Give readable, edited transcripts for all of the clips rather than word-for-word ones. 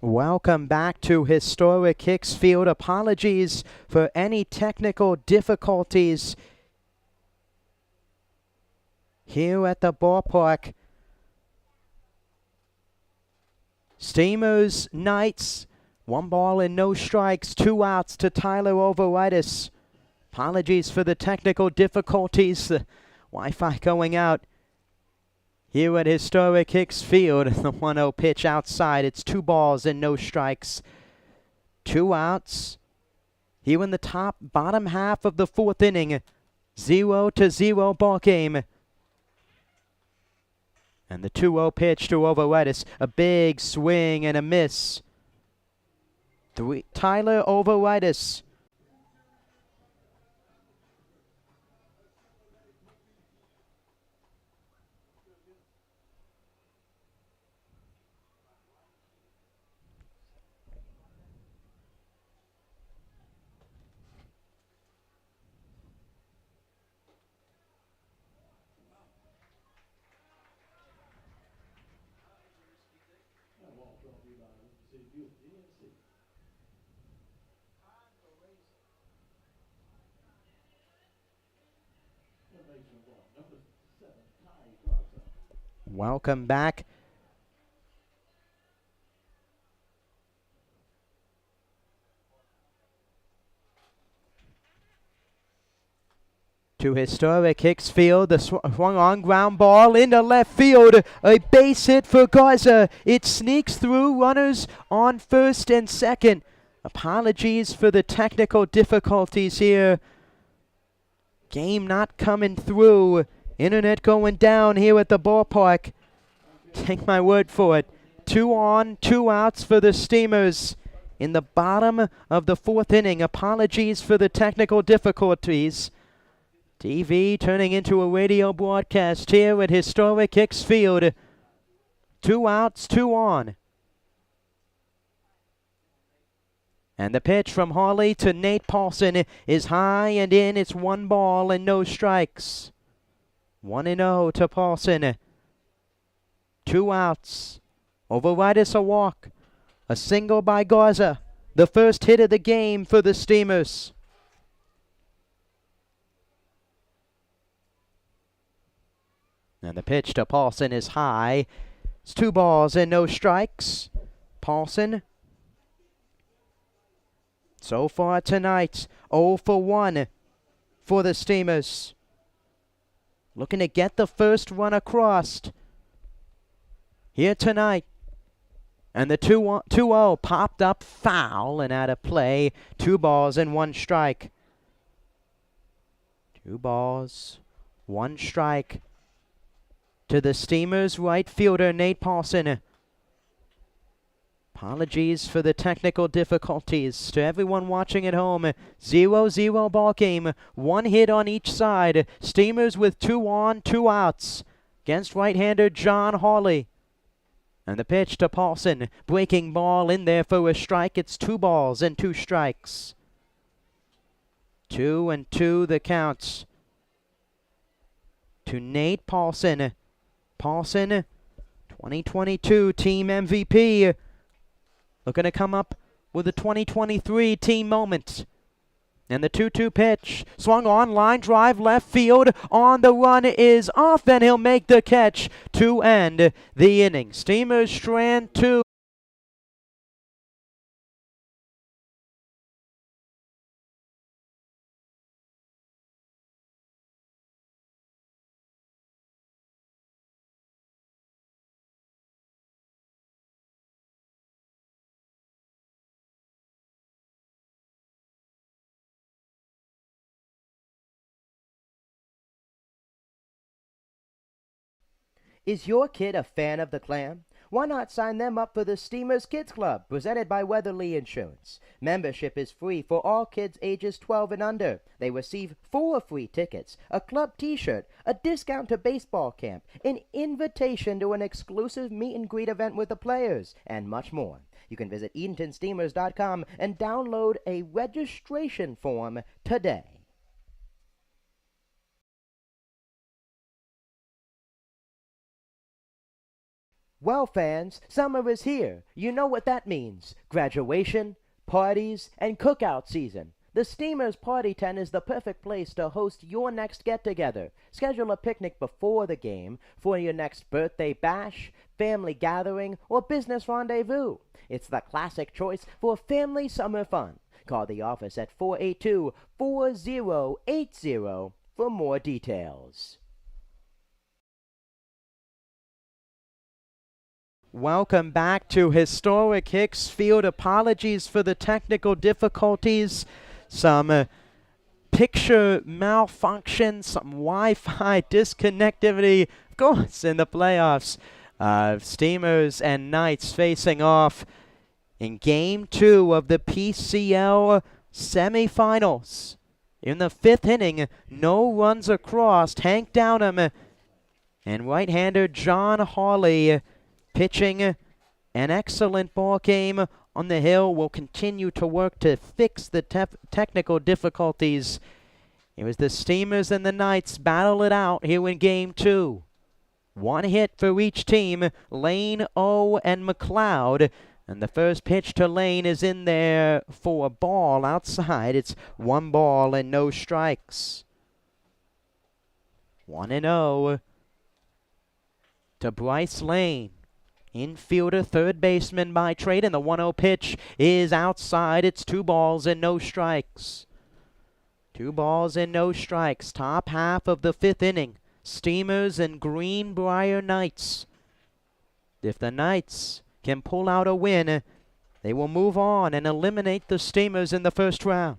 Welcome back to historic Hicks Field. Apologies for any technical difficulties here at the ballpark. Steamers, Knights, 1 ball and no strikes, 2 outs to Tyler Overitis. Apologies for the technical difficulties, the Wi-Fi going out here at historic Hicks Field. The 1-0 pitch outside. It's 2 balls and no strikes. 2 outs. Here in the bottom half of the 4th inning. 0-0 ball game. And the 2-0 pitch to Overitis. A big swing and a miss. Tyler Overitis. Welcome back. To historic Hicks Field, the swung on ground ball into left field. A base hit for Garza. It sneaks through, runners on first and second. Apologies for the technical difficulties here. Game not coming through. Internet going down here at the ballpark. Take my word for it. 2 on, 2 outs for the Steamers in the bottom of the 4th inning. Apologies for the technical difficulties. TV turning into a radio broadcast here at historic Hicks Field. 2 outs, 2 on. And the pitch from Harley to Nate Paulson is high and in. It's 1 ball and no strikes. 1-0 to Paulson. 2 outs. Overitis a walk. A single by Garza. The first hit of the game for the Steamers. And the pitch to Paulson is high. It's 2 balls and no strikes. Paulson. So far tonight, 0 for 1 for the Steamers. Looking to get the first run across here tonight. And the 2-0 popped up foul and out of play. 2 balls and 1 strike. 2 balls, 1 strike to the Steamers right fielder Nate Paulson. Apologies for the technical difficulties to everyone watching at home. 0-0 ball game. 1 hit on each side. Steamers with 2 on, 2 outs against right-hander John Hawley. And the pitch to Paulson. Breaking ball in there for a strike. It's 2 balls and 2 strikes. 2-2 the counts to Nate Paulson. Paulson, 2022 team MVP. Looking to come up with a 2023 team moment. And the 2-2 pitch. Swung on, line drive, left field. On the run is off, and he'll make the catch to end the inning. Steamers strand 2. Is your kid a fan of the Clam? Why not sign them up for the Steamers Kids Club, presented by Weatherly Insurance? Membership is free for all kids ages 12 and under. They receive 4 free tickets, a club t-shirt, a discount to baseball camp, an invitation to an exclusive meet and greet event with the players, and much more. You can visit EdentonSteamers.com and download a registration form today. Well, fans, summer is here. You know what that means. Graduation, parties, and cookout season. The Steamers Party Tent is the perfect place to host your next get-together. Schedule a picnic before the game for your next birthday bash, family gathering, or business rendezvous. It's the classic choice for family summer fun. Call the office at 482-4080 for more details. Welcome back to Historic Hicks Field. Apologies for the technical difficulties. Some picture malfunction, some Wi-Fi disconnectivity, of course, in the playoffs. Steamers and Knights facing off in Game 2 of the PCL semifinals. In the 5th inning, no runs across. Hank Downham and right-hander John Hawley pitching an excellent ball game on the hill. Will continue to work to fix the technical difficulties. It was the Steamers and the Knights battle it out here in Game 2. One hit for each team, Lane, O, and McLeod. And the first pitch to Lane is in there for a ball outside. It's 1 ball and no strikes. 1-0 to Bryce Lane. Infielder, third baseman by trade, and the 1-0 pitch is outside. It's 2 balls and no strikes. 2 balls and no strikes. Top half of the 5th inning. Steamers and Greenbrier Knights. If the Knights can pull out a win, they will move on and eliminate the Steamers in the first round.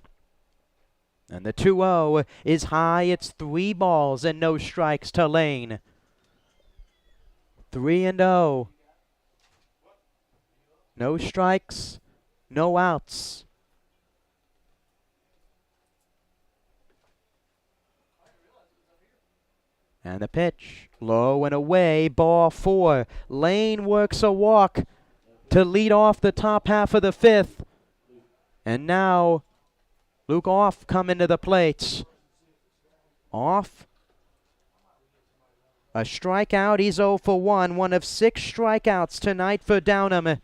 And the 2-0 is high. It's 3 balls and no strikes to Lane. 3-0. No strikes, no outs. And the pitch, low and away, ball 4. Lane works a walk to lead off the top half of the 5th. And now, Luke Off coming to the plate. Off. A strikeout, he's 0 for 1. One of 6 strikeouts tonight for Downham.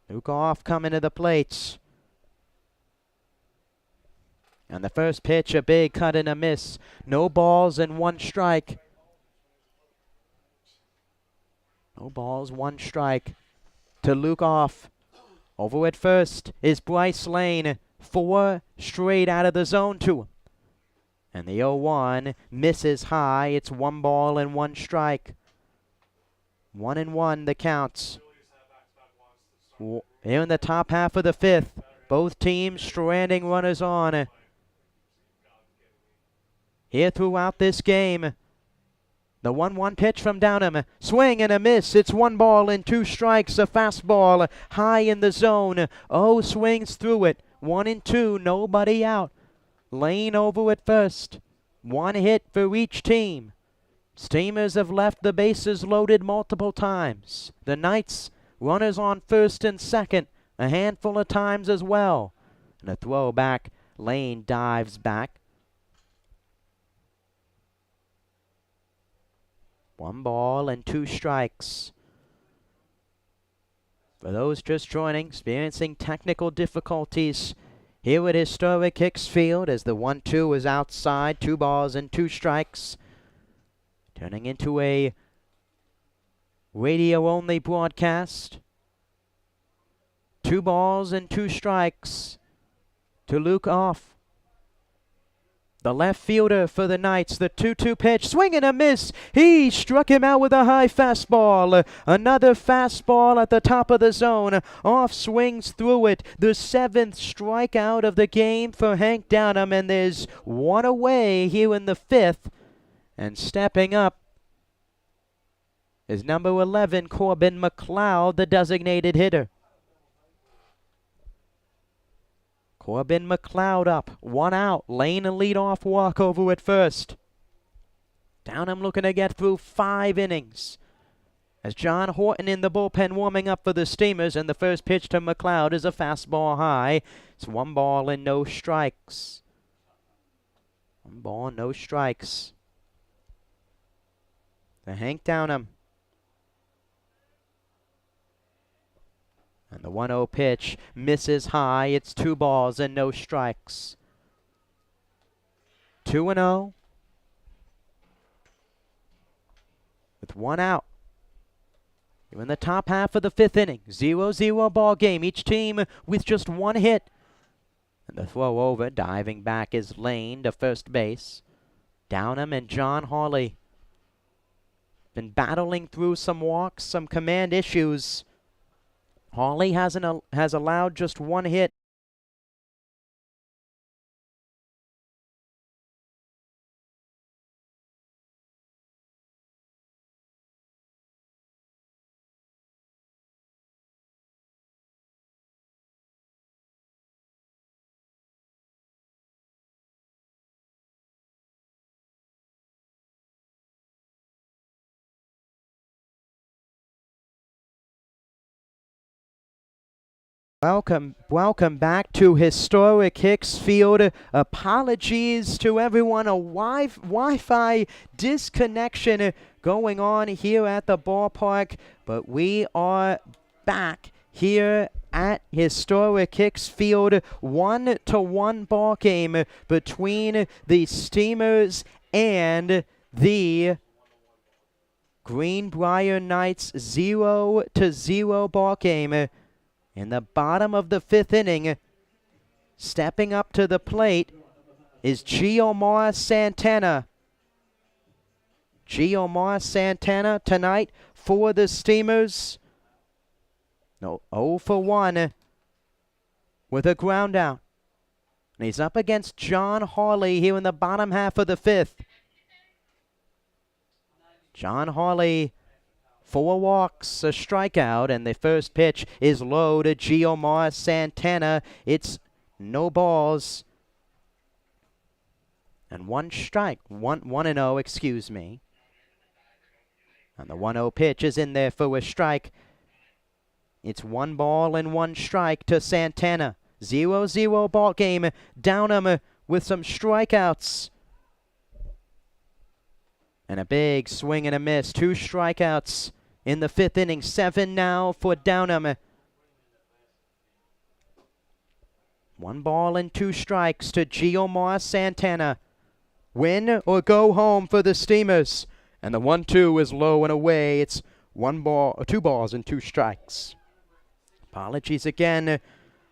Luke Off coming to the plate. And the first pitch, a big cut and a miss. No balls and 1 strike. No balls, 1 strike to Luke Off. Over at first is Bryce Lane. 4 straight out of the zone to him. And the 0-1 misses high. It's 1 ball and 1 strike. 1-1 the counts. Here in the top half of the 5th. Both teams stranding runners on. Here throughout this game. The 1-1 pitch from Downham. Swing and a miss. It's 1 ball and 2 strikes. A fastball high in the zone. O swings through it. 1-2. Nobody out. Lane over at first. 1 hit for each team. Steamers have left the bases loaded multiple times. The Knights, runners on first and second, a handful of times as well. And a throw back. Lane dives back. 1 ball and 2 strikes. For those just joining, experiencing technical difficulties here at Historic Hicks Field as the 1-2 is outside. 2 balls and 2 strikes. Turning into a radio-only broadcast. 2 balls and 2 strikes to Luke Off. The left fielder for the Knights, the 2-2 pitch, swing and a miss. He struck him out with a high fastball. Another fastball at the top of the zone. Off swings through it. The 7th strikeout of the game for Hank Downham, and there's 1 away here in the 5th. And stepping up is number 11, Corbin McLeod, the designated hitter. Corbin McLeod up, 1 out. Lane a leadoff walk over at first. Downham looking to get through 5 innings. As John Horton in the bullpen warming up for the Steamers, and the first pitch to McLeod is a fastball high. It's 1 ball and no strikes. One ball, no strikes. To Hank Downham. And the 1-0 pitch misses high. It's 2 balls and no strikes. 2-0. With 1 out. You're in the top half of the 5th inning. 0-0 ball game. Each team with just 1 hit. And the throw over, diving back is Lane to first base. Downham and John Hawley. Been battling through some walks, some command issues. Hawley has allowed just 1 hit. Welcome back to historic Hicks Field. Apologies to everyone. A Wi-Fi disconnection going on here at the ballpark, but we are back here at historic Hicks Field. 1-1 ball game between the Steamers and the Greenbrier Knights. 0-0 ball game. In the bottom of the 5th inning, stepping up to the plate is Giomar Santana. Giomar Santana tonight for the Steamers. No, 0 for 1 with a ground out. And he's up against John Hawley here in the bottom half of the 5th. John Hawley, 4 walks, a strikeout, and the first pitch is low to Giomar Santana. It's no balls. And 1 strike. 1-0, excuse me. And the 1-0 pitch is in there for a strike. It's 1 ball and 1 strike to Santana. 0-0 ball game. Downham with some strikeouts. And a big swing and a miss. 2 strikeouts in the 5th inning. 7 now for Downham. 1 ball and 2 strikes to Giomar Santana. Win or go home for the Steamers. And the 1-2 is low and away. It's 2 balls and 2 strikes. Apologies again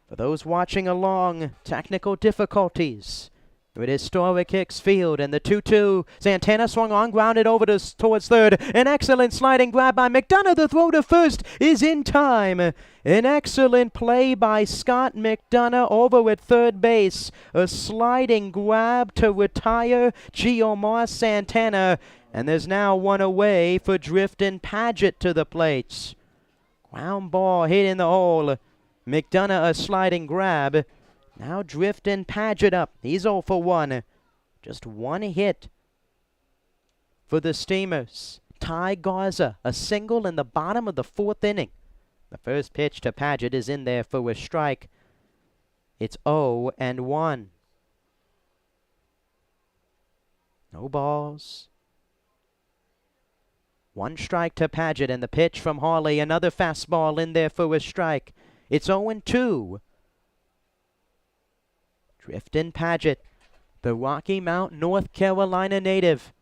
for those watching along. Technical difficulties. It is historic Hicks Field, and the 2-2. Santana swung on, grounded over towards third. An excellent sliding grab by McDonough. The throw to first is in time. An excellent play by Scott McDonough over at third base. A sliding grab to retire Giomar Santana. And there's now 1 away for Drifton Paget to the plate. Ground ball hit in the hole. McDonough a sliding grab. Now Drifton Paget up. He's 0 for 1. Just 1 hit for the Steamers. Ty Garza, a single in the bottom of the 4th inning. The first pitch to Paget is in there for a strike. It's 0-1. No balls. 1 strike to Paget, and the pitch from Hawley. Another fastball in there for a strike. It's 0-2. Drifton Paget, the Rocky Mount, North Carolina native.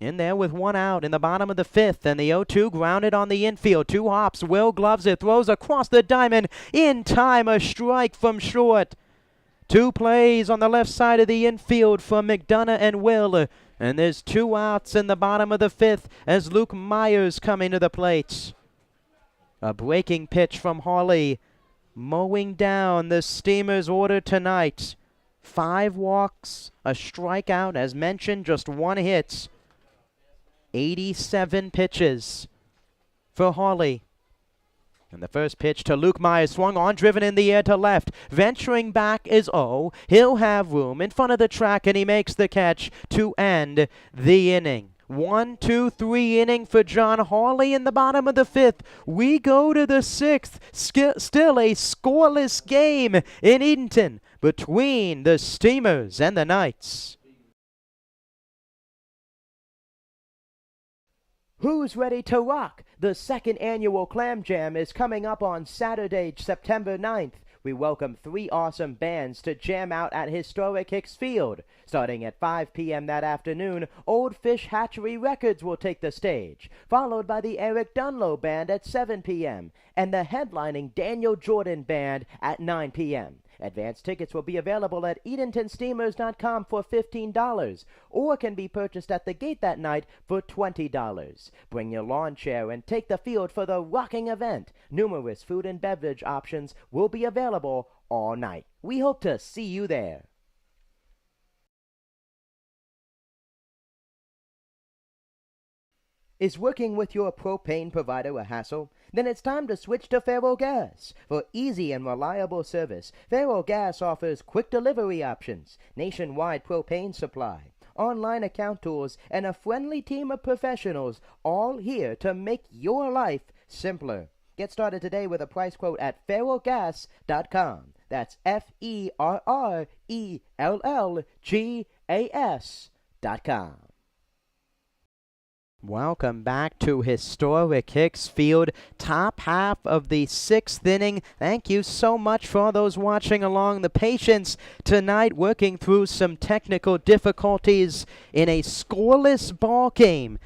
In there with 1 out in the bottom of the 5th, and the 0-2 grounded on the infield. 2 hops. Will gloves it, throws across the diamond. In time, a strike from short. 2 plays on the left side of the infield from McDonough and Will. And there's 2 outs in the bottom of the 5th as Luke Myers coming to the plate. A breaking pitch from Hawley, mowing down the Steamers' order tonight. 5 walks, a strikeout, as mentioned, just 1 hit. 87 pitches for Hawley. And the first pitch to Luke Myers, swung on, driven in the air to left. Venturing back is O. He'll have room in front of the track, and he makes the catch to end the inning. 1-2-3 inning for John Hawley in the bottom of the 5th. We go to the 6th. Still a scoreless game in Edenton. between the Steamers and the Knights. Who's ready to rock? The second annual Clam Jam is coming up on Saturday, September 9th. We welcome 3 awesome bands to jam out at historic Hicks Field. Starting at 5 p.m. that afternoon, Old Fish Hatchery Records will take the stage, followed by the Eric Dunlow Band at 7 p.m. and the headlining Daniel Jordan Band at 9 p.m. Advance tickets will be available at EdentonSteamers.com for $15 or can be purchased at the gate that night for $20. Bring your lawn chair and take the field for the rocking event. Numerous food and beverage options will be available all night. We hope to see you there. Is working with your propane provider a hassle? Then it's time to switch to Faro Gas. For easy and reliable service, Faro Gas offers quick delivery options, nationwide propane supply, online account tools, and a friendly team of professionals, all here to make your life simpler. Get started today with a price quote at FaroGas.com. That's FERRELLGAS.com. Welcome back to historic Hicks Field, top half of the 6th inning. Thank you so much for those watching along. The patience tonight, working through some technical difficulties in a scoreless ball game.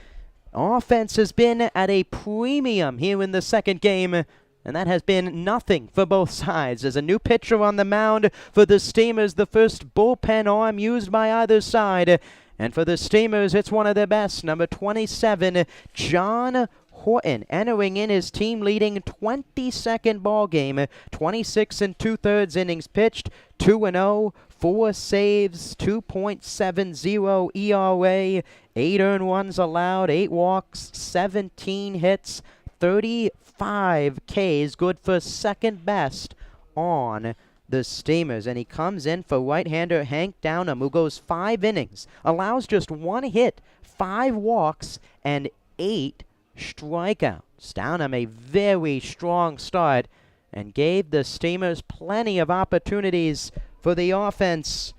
Offense has been at a premium here in the second game, and that has been nothing for both sides. As a new pitcher on the mound for the Steamers, the first bullpen arm used by either side. And for the Steamers, it's one of their best. Number 27, John Horton, entering in his team-leading 22nd ball game. 26 2/3 innings pitched, 2-0, 4 saves, 2.70 ERA, 8 earned runs allowed, 8 walks, 17 hits, 35 Ks, good for second best on the Steamers. And he comes in for right-hander Hank Downham, who goes 5 innings, allows just 1 hit, 5 walks, and 8 strikeouts. Downham, a very strong start, and gave the Steamers plenty of opportunities for the offense,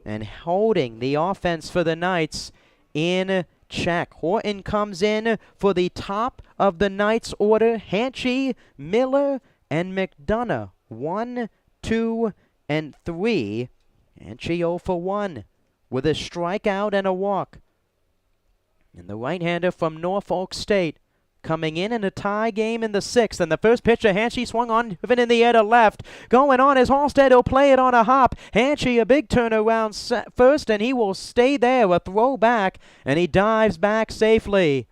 and holding the offense for the Knights in check. Horton comes in for the top of the Knights order. Hanchey, Miller, and McDonough, 1, 2, and 3. Hanchey 0 for 1 with a strikeout and a walk. And the right-hander from Norfolk State coming in a tie game in the 6th. And the first pitch of Hanchey swung on, even in the air to left. Going on is Halstead. He'll play it on a hop. Hanchey, a big turnaround first, and he will stay there. A throw back, and he dives back safely.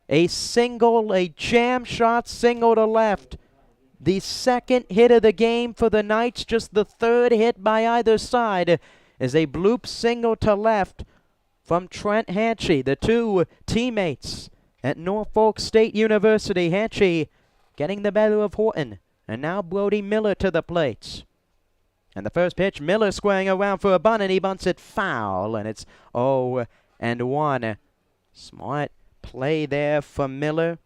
A single, a jam shot single to left. The second hit of the game for the Knights, just the 3rd hit by either side, is a bloop single to left from Trent Hanchey, the 2 teammates at Norfolk State University. Hanchey getting the better of Horton, and now Brody Miller to the plate. And the first pitch, Miller squaring around for a bunt, and he bunts it foul, and it's 0-1. Smart play there for Miller,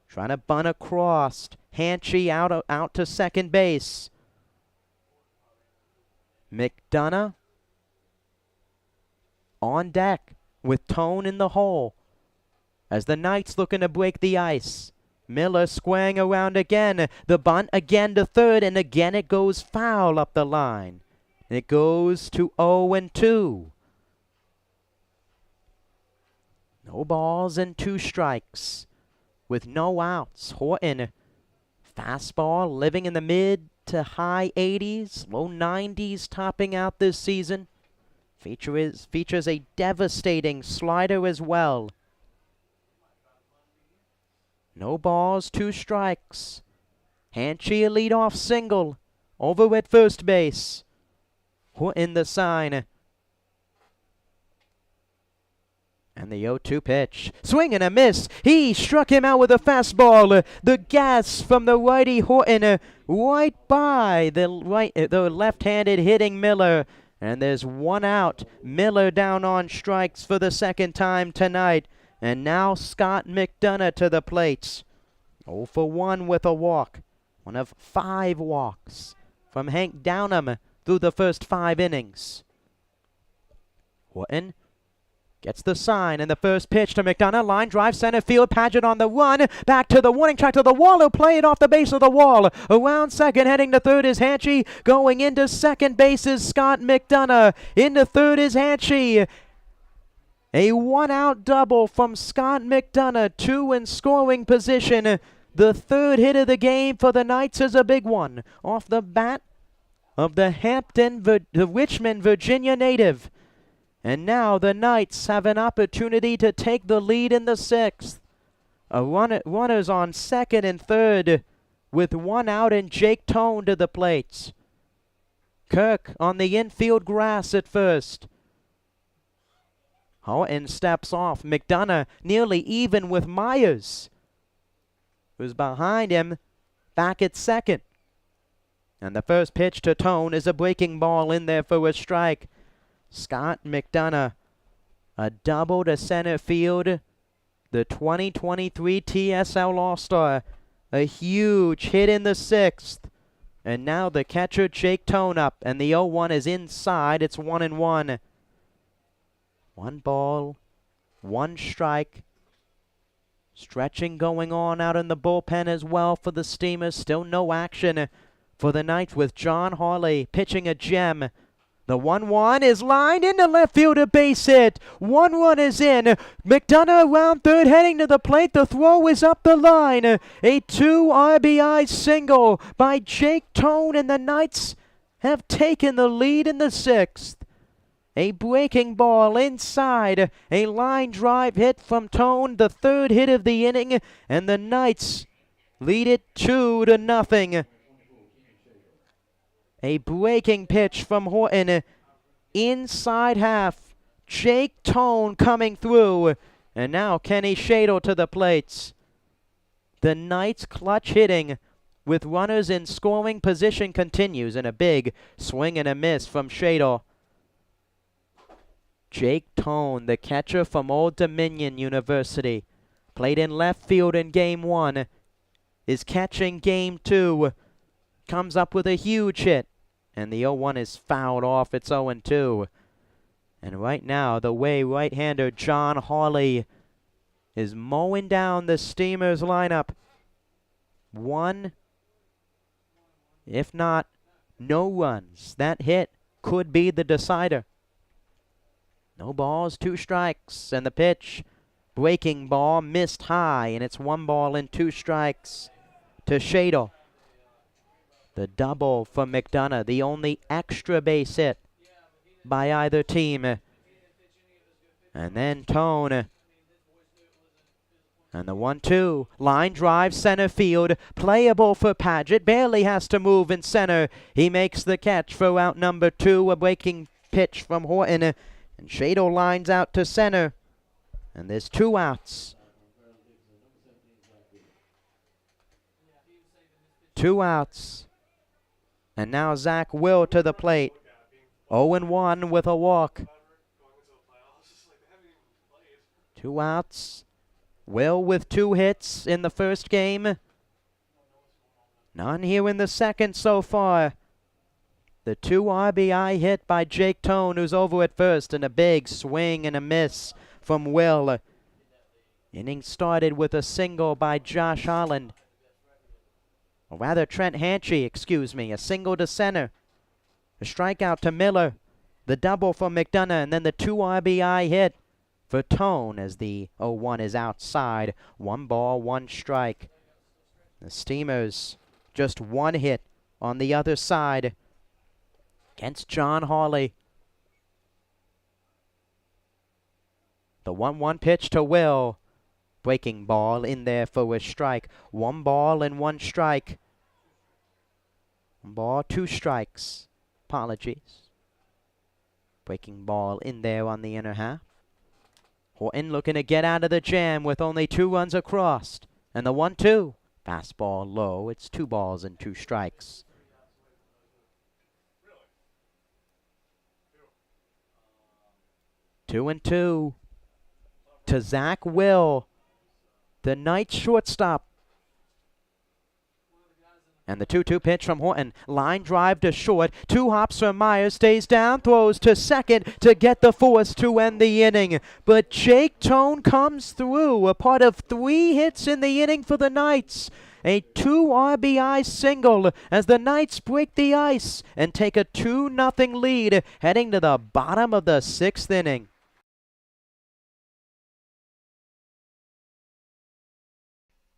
trying to bunt across. Hanchey out to second base. McDonough on deck with Tone in the hole as the Knights looking to break the ice. Miller squaring around again. The bunt again to third, and again it goes foul up the line. It goes to 0-2. No balls and 2 strikes with no outs. Horton, fastball living in the mid to high 80s, low 90s topping out this season. Features a devastating slider as well. No balls, 2 strikes. Hanchey a leadoff single over at first base. Horton the sign. And the 0-2 pitch. Swing and a miss. He struck him out with a fastball. The gas from the righty Horton right by the left-handed hitting Miller. And there's 1 out. Miller down on strikes for the second time tonight. And now Scott McDonough to the plate. 0 for 1 with a walk. 1 of 5 walks. from Hank Downham through the first 5 innings. Horton gets the sign, and the first pitch to McDonough. Line drive, center field. Paget on the run. Back to the warning track to the wall. He'll play it off the base of the wall. Around second, heading to third is Hanchey. Going into second base is Scott McDonough. Into third is Hanchey. A 1-out double from Scott McDonough. 2 in scoring position. The third hit of the game for the Knights is a big one. Off the bat of the Richmond, Virginia native. And now the Knights have an opportunity to take the lead in the 6th. Runners on second and third with 1 out and Jake Tone to the plate. Kirk on the infield grass at first. Horton steps off. McDonough nearly even with Myers, who's behind him, back at second. And the first pitch to Tone is a breaking ball in there for a strike. Scott McDonough, a double to center field. The 2023 TSL All-Star, a huge hit in the 6th. And now the catcher Jake Tone up, and the 0-1 is inside. It's 1-1. 1 ball, 1 strike. Stretching going on out in the bullpen as well for the Steamers. Still no action for the Knights with John Harley pitching a gem. The 1-1 is lined into left field, a base hit. 1 run is in. McDonough around third, heading to the plate. The throw is up the line. A 2 RBI single by Jake Tone, and the Knights have taken the lead in the 6th. A breaking ball inside. A line drive hit from Tone, the third hit of the inning, and the Knights lead it 2-0. A breaking pitch from Horton. Inside half. Jake Tone coming through. And now Kenny Shadle to the plates. The Knights' clutch hitting with runners in scoring position continues, and a big swing and a miss from Shadle. Jake Tone, the catcher from Old Dominion University, played in left field in Game 1, is catching Game 2, comes up with a huge hit, and the 0-1 is fouled off. It's 0-2. And right now, the way right-hander John Harley is mowing down the Steamers lineup. 1, if not, no runs. That hit could be the decider. No balls, 2 strikes, and the pitch, breaking ball, missed high, and it's 1 ball and 2 strikes to Shadle. The double from McDonough, the only extra base hit by either team. And then Tone. And the 1-2, line drive, center field, playable for Paget, barely has to move in center. He makes the catch for out number 2, a breaking pitch from Horton, and Shadle lines out to center. And there's 2 outs. 2 outs. And now Zach Will to the plate. 0-1 with a walk. 2 outs. Will with 2 hits in the first game. None here in the second so far. The 2 RBI hit by Jake Tone, who's over at first, and a big swing and a miss from Will. Inning started with a single by Josh Holland. Or rather, Trent Hanchey, a single to center. A strikeout to Miller. The double for McDonough, and then the 2 RBI hit for Tone as the 0-1 is outside. 1 ball, 1 strike. The Steamers just 1 hit on the other side against John Harley. The 1-1 pitch to Will. Breaking ball in there for a strike. 1 ball and 1 strike. 1 ball, 2 strikes. Apologies. Breaking ball in there on the inner half. Horton looking to get out of the jam with only 2 runs across. And the 1-2. Fastball low. It's 2 balls and 2 strikes. Two and 2 to Zach Will, the Knights shortstop. And the 2-2 pitch from Horton. Line drive to short. 2 hops from Myers. Stays down. Throws to second to get the force to end the inning. But Jake Tone comes through. A part of 3 hits in the inning for the Knights. A 2 RBI single as the Knights break the ice and take a 2-0 lead heading to the bottom of the 6th inning.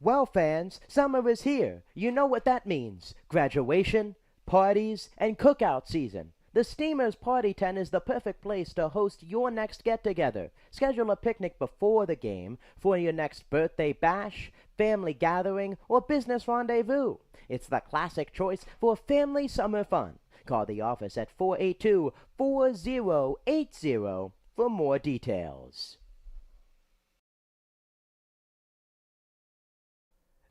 Well, fans, summer is here. You know what that means. Graduation, parties, and cookout season. The Steamers Party Tent is the perfect place to host your next get-together. Schedule a picnic before the game for your next birthday bash, family gathering, or business rendezvous. It's the classic choice for family summer fun. Call the office at 482-4080 for more details.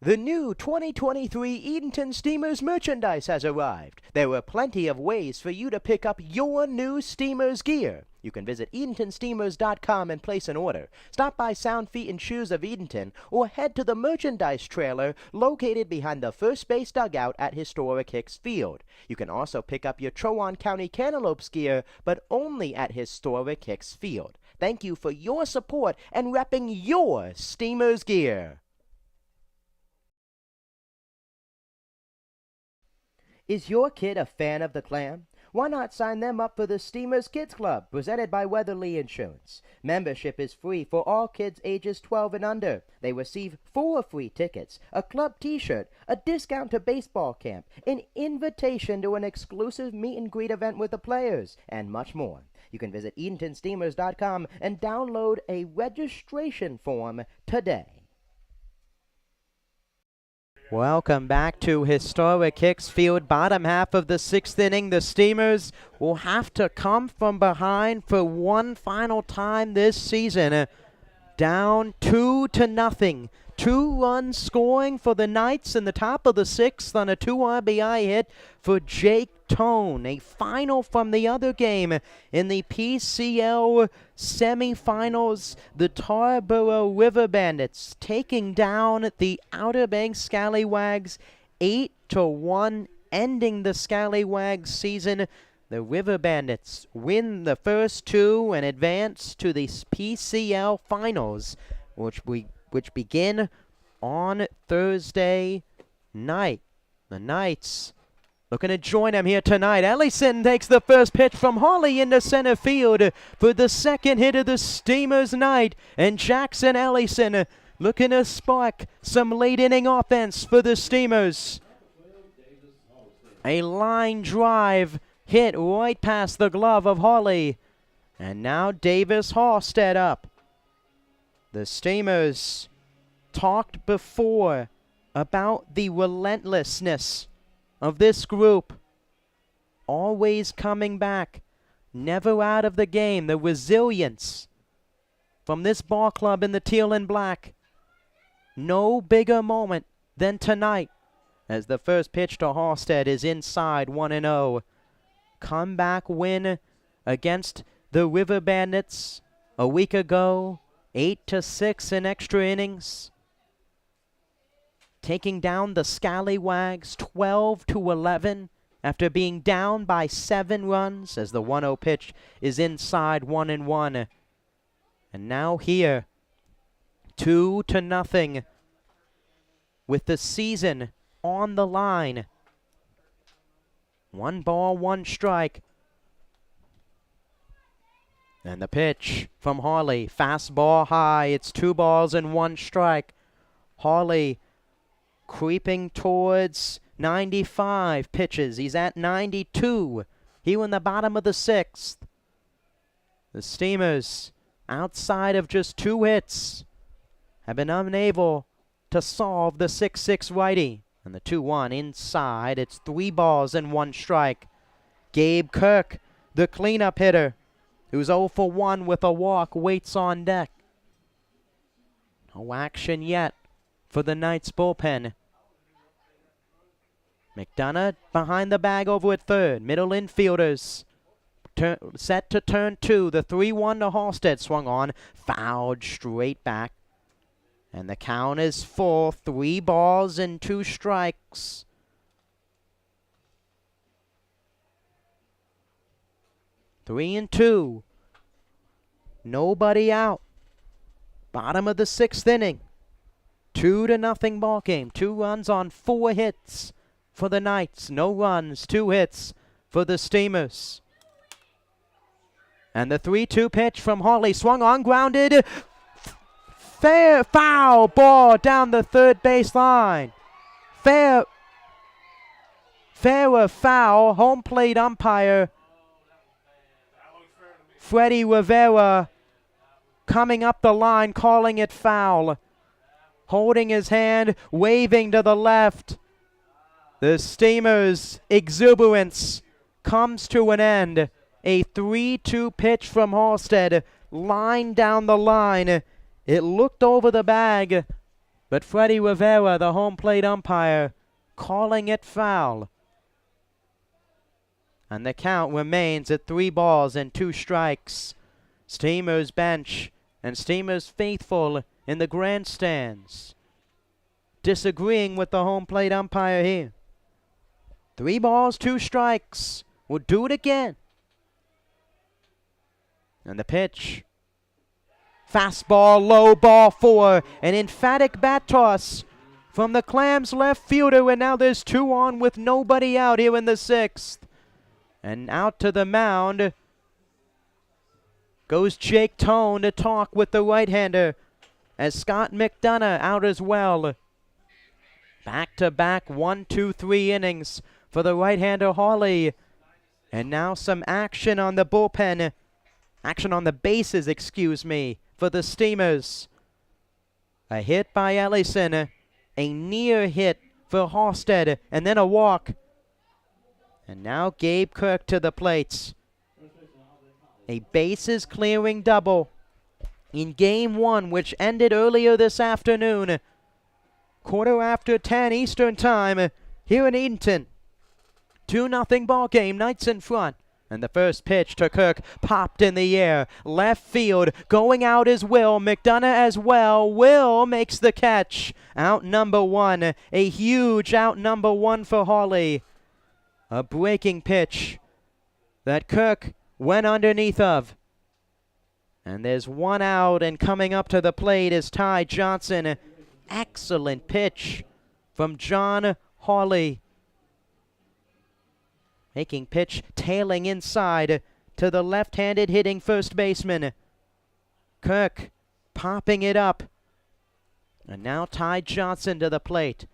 The new 2023 Edenton Steamers merchandise has arrived. There are plenty of ways for you to pick up your new Steamers gear. You can visit EdentonSteamers.com and place an order. Stop by Sound Feet and Shoes of Edenton or head to the merchandise trailer located behind the first base dugout at historic Hicks Field. You can also pick up your Chowan County Cantaloupes gear, but only at historic Hicks Field. Thank you for your support and repping your Steamers gear. Is your kid a fan of the Clam? Why not sign them up for the Steamers Kids Club, presented by Weatherly Insurance? Membership is free for all kids ages 12 and under. They receive 4 free tickets, a club t-shirt, a discount to baseball camp, an invitation to an exclusive meet-and-greet event with the players, and much more. You can visit EdentonSteamers.com and download a registration form today. Welcome back to historic Hicks Field, bottom half of the 6th inning. The Steamers will have to come from behind for one final time this season. Down 2-0. 2 runs scoring for the Knights in the top of the 6th on a 2 RBI hit for Jake Tone. A final from the other game in the PCL semifinals. The Tarboro River Bandits taking down the Outer Banks Scallywags 8-1, ending the Scallywags season. The River Bandits win the first 2 and advance to the PCL finals, which begin on Thursday night. The Knights looking to join them here tonight. Ellison takes the first pitch from Hawley into center field for the second hit of the Steamers night. And Jackson Ellison looking to spark some late inning offense for the Steamers. A line drive hit right past the glove of Hawley. And now Davis Halstead up. The Steamers talked before about the relentlessness of this group. Always coming back, never out of the game. The resilience from this ball club in the teal and black. No bigger moment than tonight as the first pitch to Halstead is inside 1-0. Comeback win against the River Bandits a week ago. 8-6 in extra innings. Taking down the Scallywags 12-11 after being down by 7 runs as the 1-0 pitch is inside 1-1. And now here, 2-0 with the season on the line. 1 ball, 1 strike. And the pitch from Hawley. Fastball high. It's 2 balls and 1 strike. Hawley creeping towards 95 pitches. He's at 92. Here in the bottom of the 6th. The Steamers, outside of just 2 hits, have been unable to solve the 6-6 righty. And the 2-1 inside. It's 3 balls and 1 strike. Gabe Kirk, the cleanup hitter, who's 0 for 1 with a walk, waits on deck. No action yet for the Knights bullpen. McDonough behind the bag over at third. Middle infielders set to turn 2. The 3-1 to Halstead swung on. Fouled straight back. And the count is full. 3 balls and 2 strikes. 3-2. Nobody out. Bottom of the 6th inning. 2-0 ball game. 2 runs on 4 hits for the Knights. No runs, 2 hits for the Steamers. And the 3-2 pitch from Hawley swung on, grounded. Fair foul ball down the third base line. Fair or foul. Home plate umpire Freddie Rivera coming up the line, calling it foul. Holding his hand, waving to the left. The Steamers' exuberance comes to an end. A 3-2 pitch from Halstead, line down the line. It looked over the bag, but Freddie Rivera, the home plate umpire, calling it foul. And the count remains at 3 balls and 2 strikes. Steamers bench and Steamers faithful in the grandstands disagreeing with the home plate umpire here. 3 balls, 2 strikes. We'll do it again. And the pitch. Fastball, low ball 4. An emphatic bat toss from the Clams left fielder, and now there's 2 on with nobody out here in the 6th. And out to the mound goes Jake Tone to talk with the right-hander as Scott McDonough out as well. Back-to-back 1-2-3 innings for the right-hander Hawley. And now some action on the bullpen. Action on the bases, excuse me, for the Steamers. A hit by Ellison. A near hit for Halstead. And then a walk. And now Gabe Kirk to the plates. A bases clearing double in Game 1, which ended earlier this afternoon. 10:15 Eastern Time here in Edenton. 2-0 ball game, Knights in front. And the first pitch to Kirk popped in the air. Left field, going out is Will. McDonough as well. Will makes the catch. Out number 1. A huge out number 1 for Hawley. A breaking pitch that Kirk went underneath of. And there's 1 out, and coming up to the plate is Ty Johnson. Excellent pitch from John Hawley. Making pitch, tailing inside to the left-handed hitting first baseman. Kirk popping it up. And now Ty Johnson to the plate.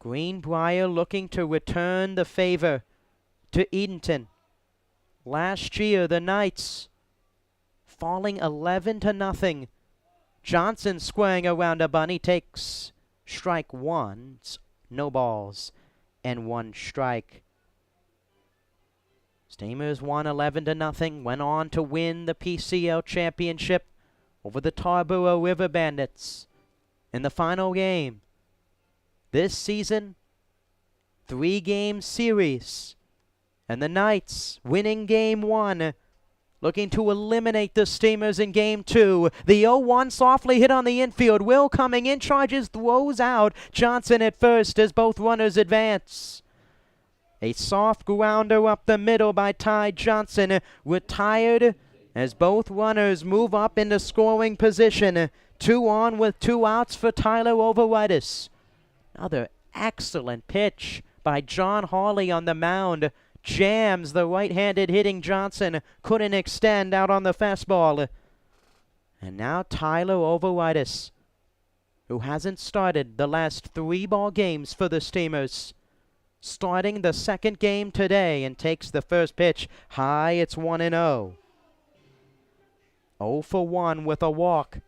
Greenbrier looking to return the favor to Edenton. Last year, the Knights falling 11-0. Johnson squaring around a bunny, takes strike 1. No balls and 1 strike. Steamers won 11-0, went on to win the PCL championship over the Tarboro River Bandits in the final game. This season, 3-game series, and the Knights winning Game 1, looking to eliminate the Steamers in Game 2. The 0-1 softly hit on the infield. Will coming in, charges, throws out. Johnson at first as both runners advance. A soft grounder up the middle by Ty Johnson, retired as both runners move up into scoring position. 2 on with 2 outs for Tyler Overitis. Another excellent pitch by John Hawley on the mound. Jams the right-handed hitting Johnson. Couldn't extend out on the fastball. And now Tyler Overitis, who hasn't started the last 3 ball games for the Steamers, starting the 2nd game today and takes the first pitch. High, it's 1-0. 0 for 1 with a walk.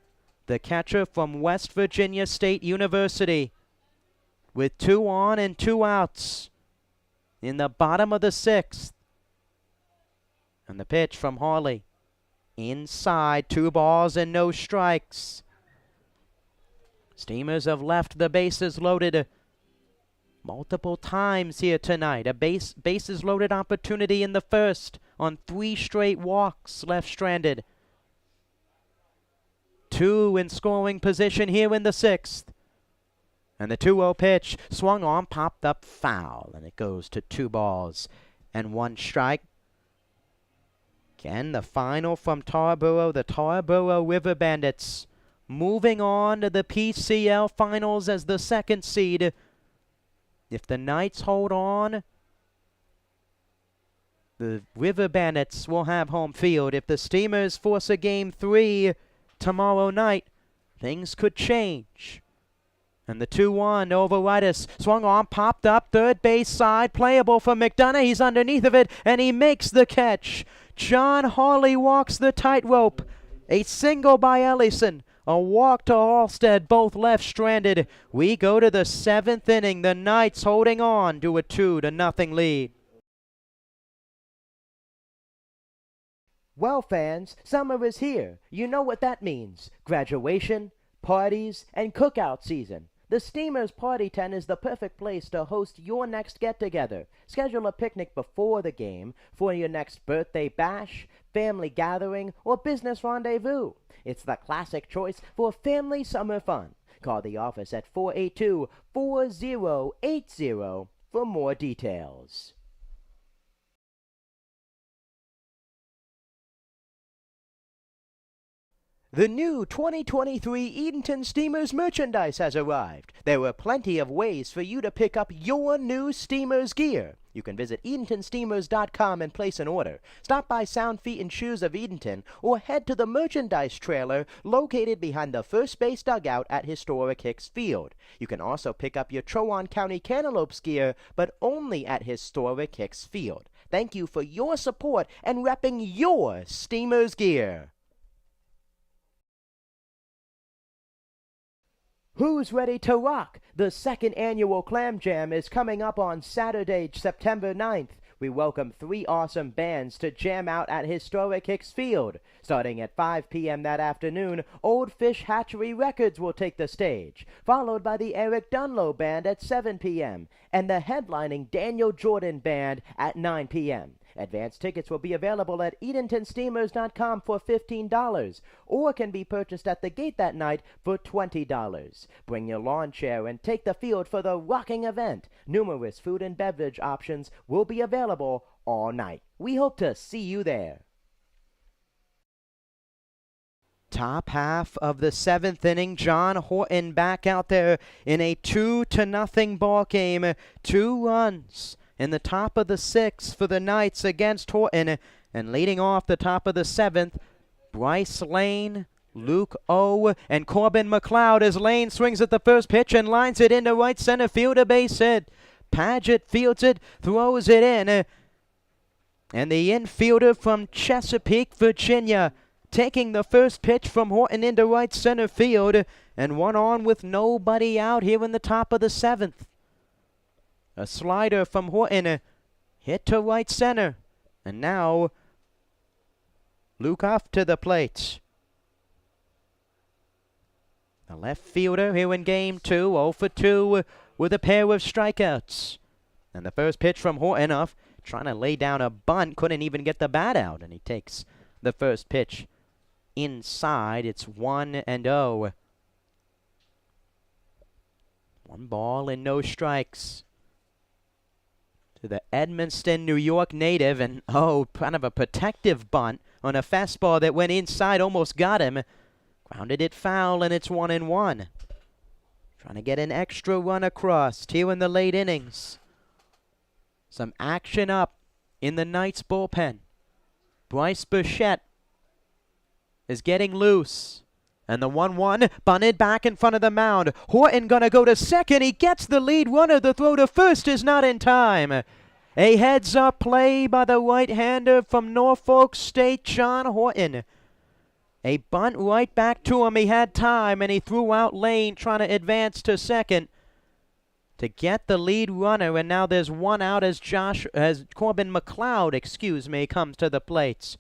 The catcher from West Virginia State University with 2 on and 2 outs in the bottom of the 6th. And the pitch from Hawley. Inside, 2 balls and no strikes. Steamers have left the bases loaded multiple times here tonight. A bases loaded opportunity in the first on 3 straight walks left stranded. 2 in scoring position here in the 6th. And the 2-0 pitch swung on, popped up foul, and it goes to 2 balls and 1 strike. Again, the final from Tarboro, the Tarboro River Bandits, moving on to the PCL finals as the second seed. If the Knights hold on, the River Bandits will have home field. If the Steamers force a Game 3 tomorrow night, things could change. And the 2-1 Overitis swung on, popped up, third base side, playable for McDonough. He's underneath of it, and he makes the catch. John Harley walks the tightrope. A single by Ellison, a walk to Halstead, both left stranded. We go to the 7th inning, the Knights holding on to a 2-0 lead. Well, fans, summer is here. You know what that means. Graduation, parties, and cookout season. The Steamers Party Tent is the perfect place to host your next get-together. Schedule a picnic before the game for your next birthday bash, family gathering, or business rendezvous. It's the classic choice for family summer fun. Call the office at 482-4080 for more details. The new 2023 Edenton Steamers merchandise has arrived. There are plenty of ways for you to pick up your new Steamers gear. You can visit EdentonSteamers.com and place an order. Stop by Sound Feet and Shoes of Edenton or head to the merchandise trailer located behind the first base dugout at historic Hicks Field. You can also pick up your Trowon County Cantaloupes gear, but only at historic Hicks Field. Thank you for your support and repping your Steamers gear. Who's ready to rock? The second annual Clam Jam is coming up on Saturday, September 9th. We welcome 3 awesome bands to jam out at historic Hicks Field. Starting at 5 p.m. that afternoon, Old Fish Hatchery Records will take the stage, followed by the Eric Dunlow Band at 7 p.m. and the headlining Daniel Jordan Band at 9 p.m. Advance tickets will be available at EdentonSteamers.com for $15 or can be purchased at the gate that night for $20. Bring your lawn chair and take the field for the rocking event. Numerous food and beverage options will be available all night. We hope to see you there. Top half of the 7th inning, John Horton back out there in a 2-0 ball game. 2 runs in the top of the 6th for the Knights against Horton. And leading off the top of the 7th, Bryce Lane, Luke O, and Corbin McLeod as Lane swings at the first pitch and lines it into right center field, a base hit. Paget fields it, throws it in. And the infielder from Chesapeake, Virginia, taking the first pitch from Horton into right center field, and one on with nobody out here in the top of the 7th. A slider from Horton, hit to right center, and now Luke off to the plate. The left fielder here in game 2, 0 for 2 with a pair of strikeouts. And the first pitch from Horton off, trying to lay down a bunt, couldn't even get the bat out, and he takes the first pitch inside. It's 1-0. 1 ball and no strikes to the Edmonston, New York native, and kind of a protective bunt on a fastball that went inside, almost got him. Grounded it foul, and it's 1-1. Trying to get an extra run across here in the late innings. Some action up in the Knights bullpen. Bryce Bichette is getting loose. And the 1-1 bunted back in front of the mound. Horton gonna go to second. He gets the lead runner. The throw to first is not in time. A heads-up play by the right-hander from Norfolk State, John Horton. A bunt right back to him. He had time, and he threw out Lane trying to advance to second to get the lead runner. And now there's one out as Corbin McLeod, comes to the plates.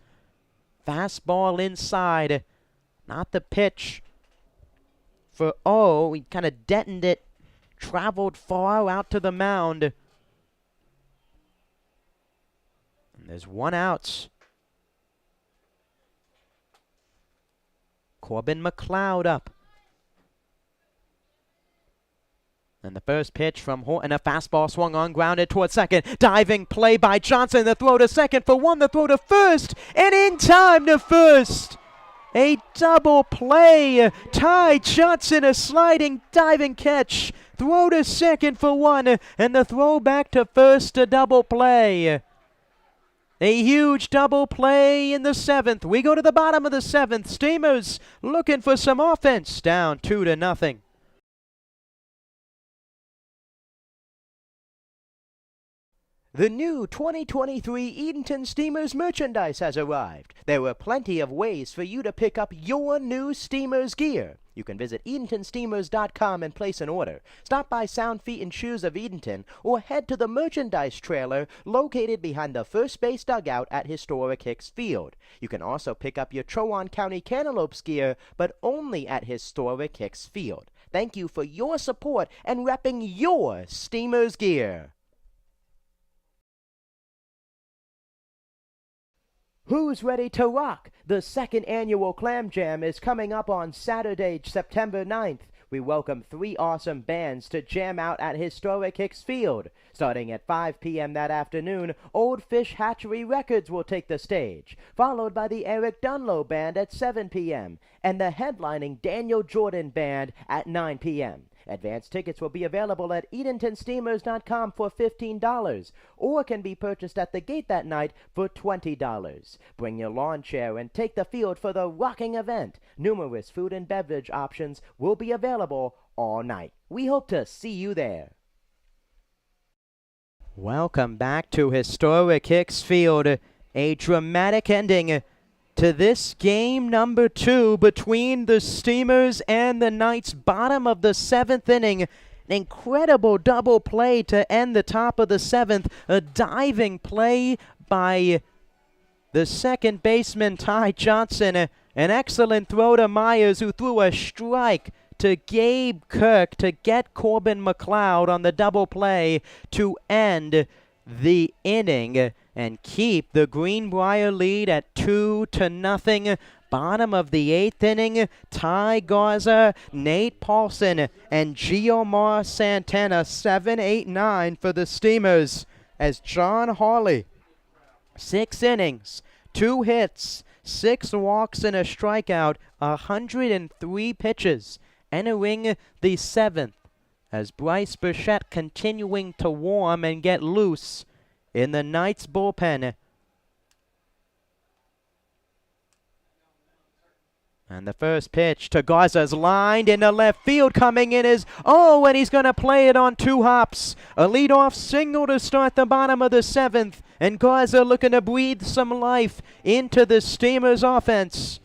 Fastball inside. Not the pitch for he kind of detoned it, traveled far out to the mound. And there's one out. Corbin McLeod up. And the first pitch from Horton, a fastball swung on, grounded towards second. Diving play by Johnson, the throw to second for one, the throw to first, and in time to first. A double play. Ty Johnson, a sliding diving catch. Throw to second for one, and the throw back to first, a double play. A huge double play in the seventh. We go to the bottom of the seventh. Steamers looking for some offense, down 2-0. The new 2023 Edenton Steamers merchandise has arrived. There are plenty of ways for you to pick up your new Steamers gear. You can visit EdentonSteamers.com and place an order. Stop by Sound Feet and Shoes of Edenton or head to the merchandise trailer located behind the first base dugout at historic Hicks Field. You can also pick up your Trowan County Cantaloupes gear, but only at historic Hicks Field. Thank you for your support and repping your Steamers gear. Who's ready to rock? The second annual Clam Jam is coming up on Saturday, September 9th. We welcome 3 awesome bands to jam out at historic Hicks Field. Starting at 5 p.m. that afternoon, Old Fish Hatchery Records will take the stage, followed by the Eric Dunlow Band at 7 p.m. and the headlining Daniel Jordan Band at 9 p.m. Advance tickets will be available at EdentonSteamers.com for $15 or can be purchased at the gate that night for $20. Bring your lawn chair and take the field for the rocking event. Numerous food and beverage options will be available all night. We hope to see you there. Welcome back to historic Hicks Field. A dramatic ending to this game number 2 between the Steamers and the Knights. Bottom of the 7th inning. An incredible double play to end the top of the 7th. A diving play by the second baseman, Ty Johnson. An excellent throw to Myers, who threw a strike to Gabe Kirk to get Corbin McLeod on the double play to end the inning and keep the Greenbrier lead at 2-0. Bottom of the 8th inning, Ty Garza, Nate Paulson, and Giomar Santana, 7, 8, 9 for the Steamers, as John Hawley, 6 innings, 2 hits, 6 walks and a strikeout, 103 pitches, entering the 7th, as Bryce Burchett continuing to warm and get loose in the Knights bullpen. And the first pitch to Garza's lined into left field. Coming in is, and he's going to play it on 2 hops. A leadoff single to start the bottom of the 7th. And Garza looking to breathe some life into the Steamers offense.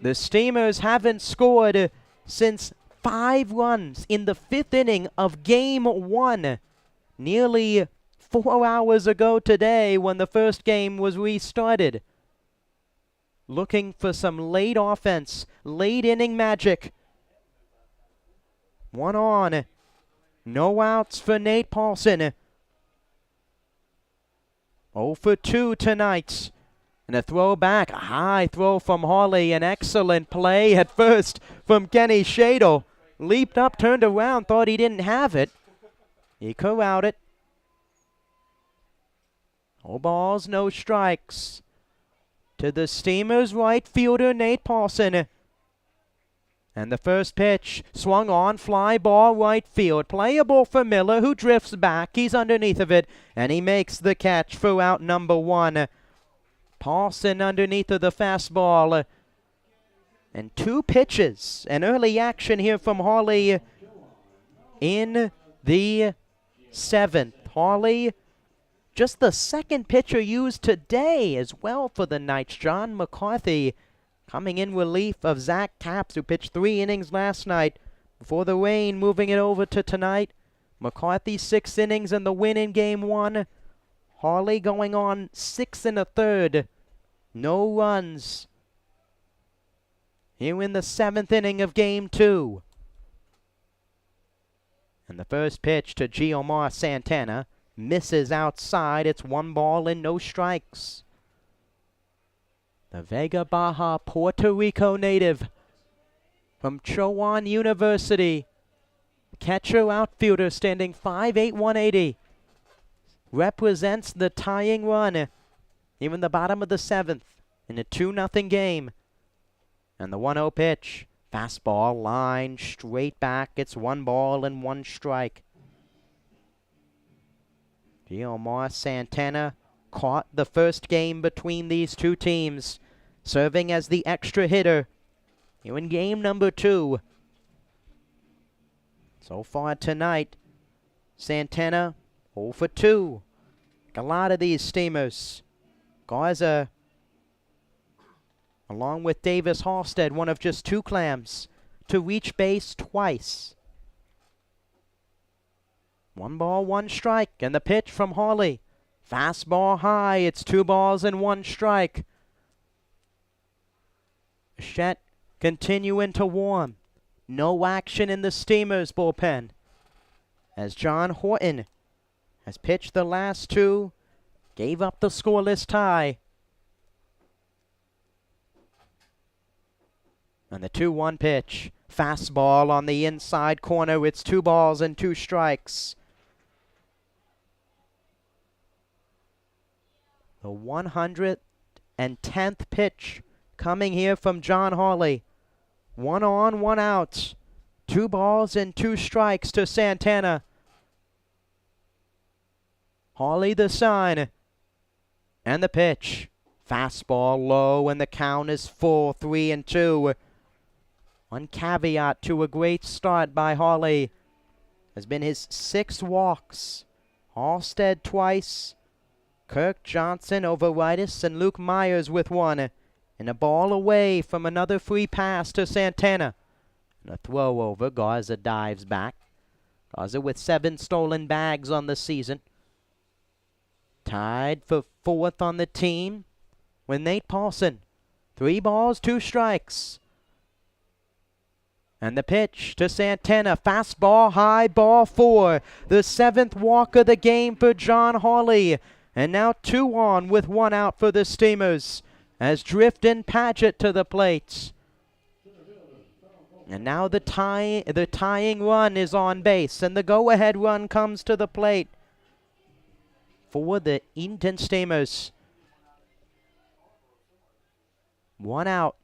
The Steamers haven't scored since 5 runs in the 5th inning of Game 1. Nearly 4 hours ago today when the first game was restarted. Looking for some late offense, late inning magic. 1 on. No outs for Nate Paulson. 0 for 2 tonight. And a throw back, a high throw from Hawley. An excellent play at first from Kenny Shadle. Leaped up, turned around, thought he didn't have it. He corralled it. No balls, no strikes. To the Steamers right fielder, Nate Paulson. And the first pitch, swung on, fly ball right field. Playable for Miller, who drifts back. He's underneath of it, and he makes the catch for out number 1. Paulson underneath of the fastball. And 2 pitches. An early action here from Hawley in the 7th. Hawley, just the second pitcher used today as well for the Knights. John McCarthy coming in relief of Zach Capps, who pitched 3 innings last night. Before the rain, moving it over to tonight. McCarthy 6 innings and the win in Game 1. Hawley going on 6 1/3. No runs here in the 7th inning of Game 2. And the first pitch to Giomar Santana misses outside. It's 1 ball and no strikes. The Vega Baja, Puerto Rico native, from Chowan University. Catcher outfielder standing 5'8", 180. Represents the tying run. Even the bottom of the 7th in a 2-0 game. And the 1-0 pitch. Fastball line straight back. It's 1 ball and 1 strike. Guillermo Santana caught the first game between these two teams, serving as the extra hitter here in game number 2. So far tonight, Santana 0 for 2. Like a lot of these steamers. Garza, along with Davis Halstead, one of just 2 clams to reach base twice. 1 ball, 1 strike, and the pitch from Hawley. Fastball high, it's 2 balls and 1 strike. Bichette continuing to warm. No action in the Steamers bullpen, as John Horton has pitched the last 2, gave up the scoreless tie. And the 2-1 pitch. Fastball on the inside corner. It's 2 balls and 2 strikes. The 110th pitch coming here from John Hawley. 1 on, 1 out. 2 balls and 2 strikes to Santana. Hawley the sign. And the pitch. Fastball low, and the count is full, 3-2. One caveat to a great start by Hawley has been his 6 walks. Halstead twice. Kirk Johnson, Overitis, and Luke Myers with 1. And a ball away from another free pass to Santana. And a throw over. Garza dives back. Garza with 7 stolen bags on the season. Tied for 4th on the team with Nate Paulson. 3 balls, 2 strikes. And the pitch to Santana. Fastball high, ball 4. The 7th walk of the game for John Hawley. And now 2 on with 1 out for the Steamers, as Drifton Paget to the plate. And now the tying run is on base, and the go-ahead run comes to the plate for the Edenton Steamers. 1 out.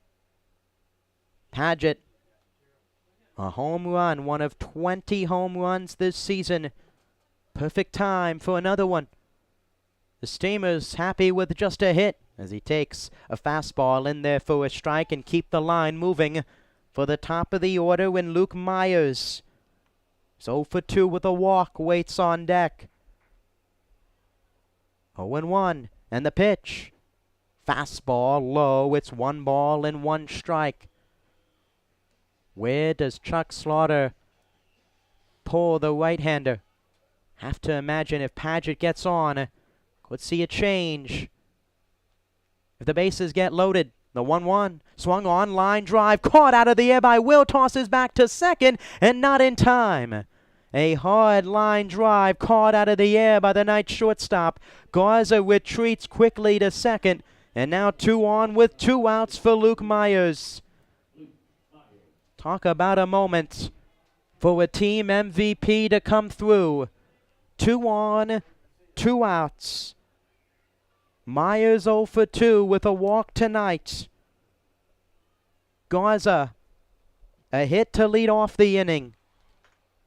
Paget, a home run, one of 20 home runs this season. Perfect time for another one. The Steamers happy with just a hit as he takes a fastball in there for a strike and keep the line moving for the top of the order when Luke Myers, 0 for 2 with a walk, waits on deck. 0-1, and the pitch. Fastball low, it's 1 ball and 1 strike. Where does Chuck Slaughter pull the right-hander? Have to imagine if Paget gets on, could see a change. If the bases get loaded, the 1-1, swung on, line drive, caught out of the air by Will, tosses back to second, and not in time. A hard line drive caught out of the air by the night shortstop. Garza retreats quickly to second, and now 2 on with 2 outs for Luke Myers. Talk about a moment for a team MVP to come through. 2 on, 2 outs. Myers 0 for 2 with a walk tonight. Garza, a hit to lead off the inning.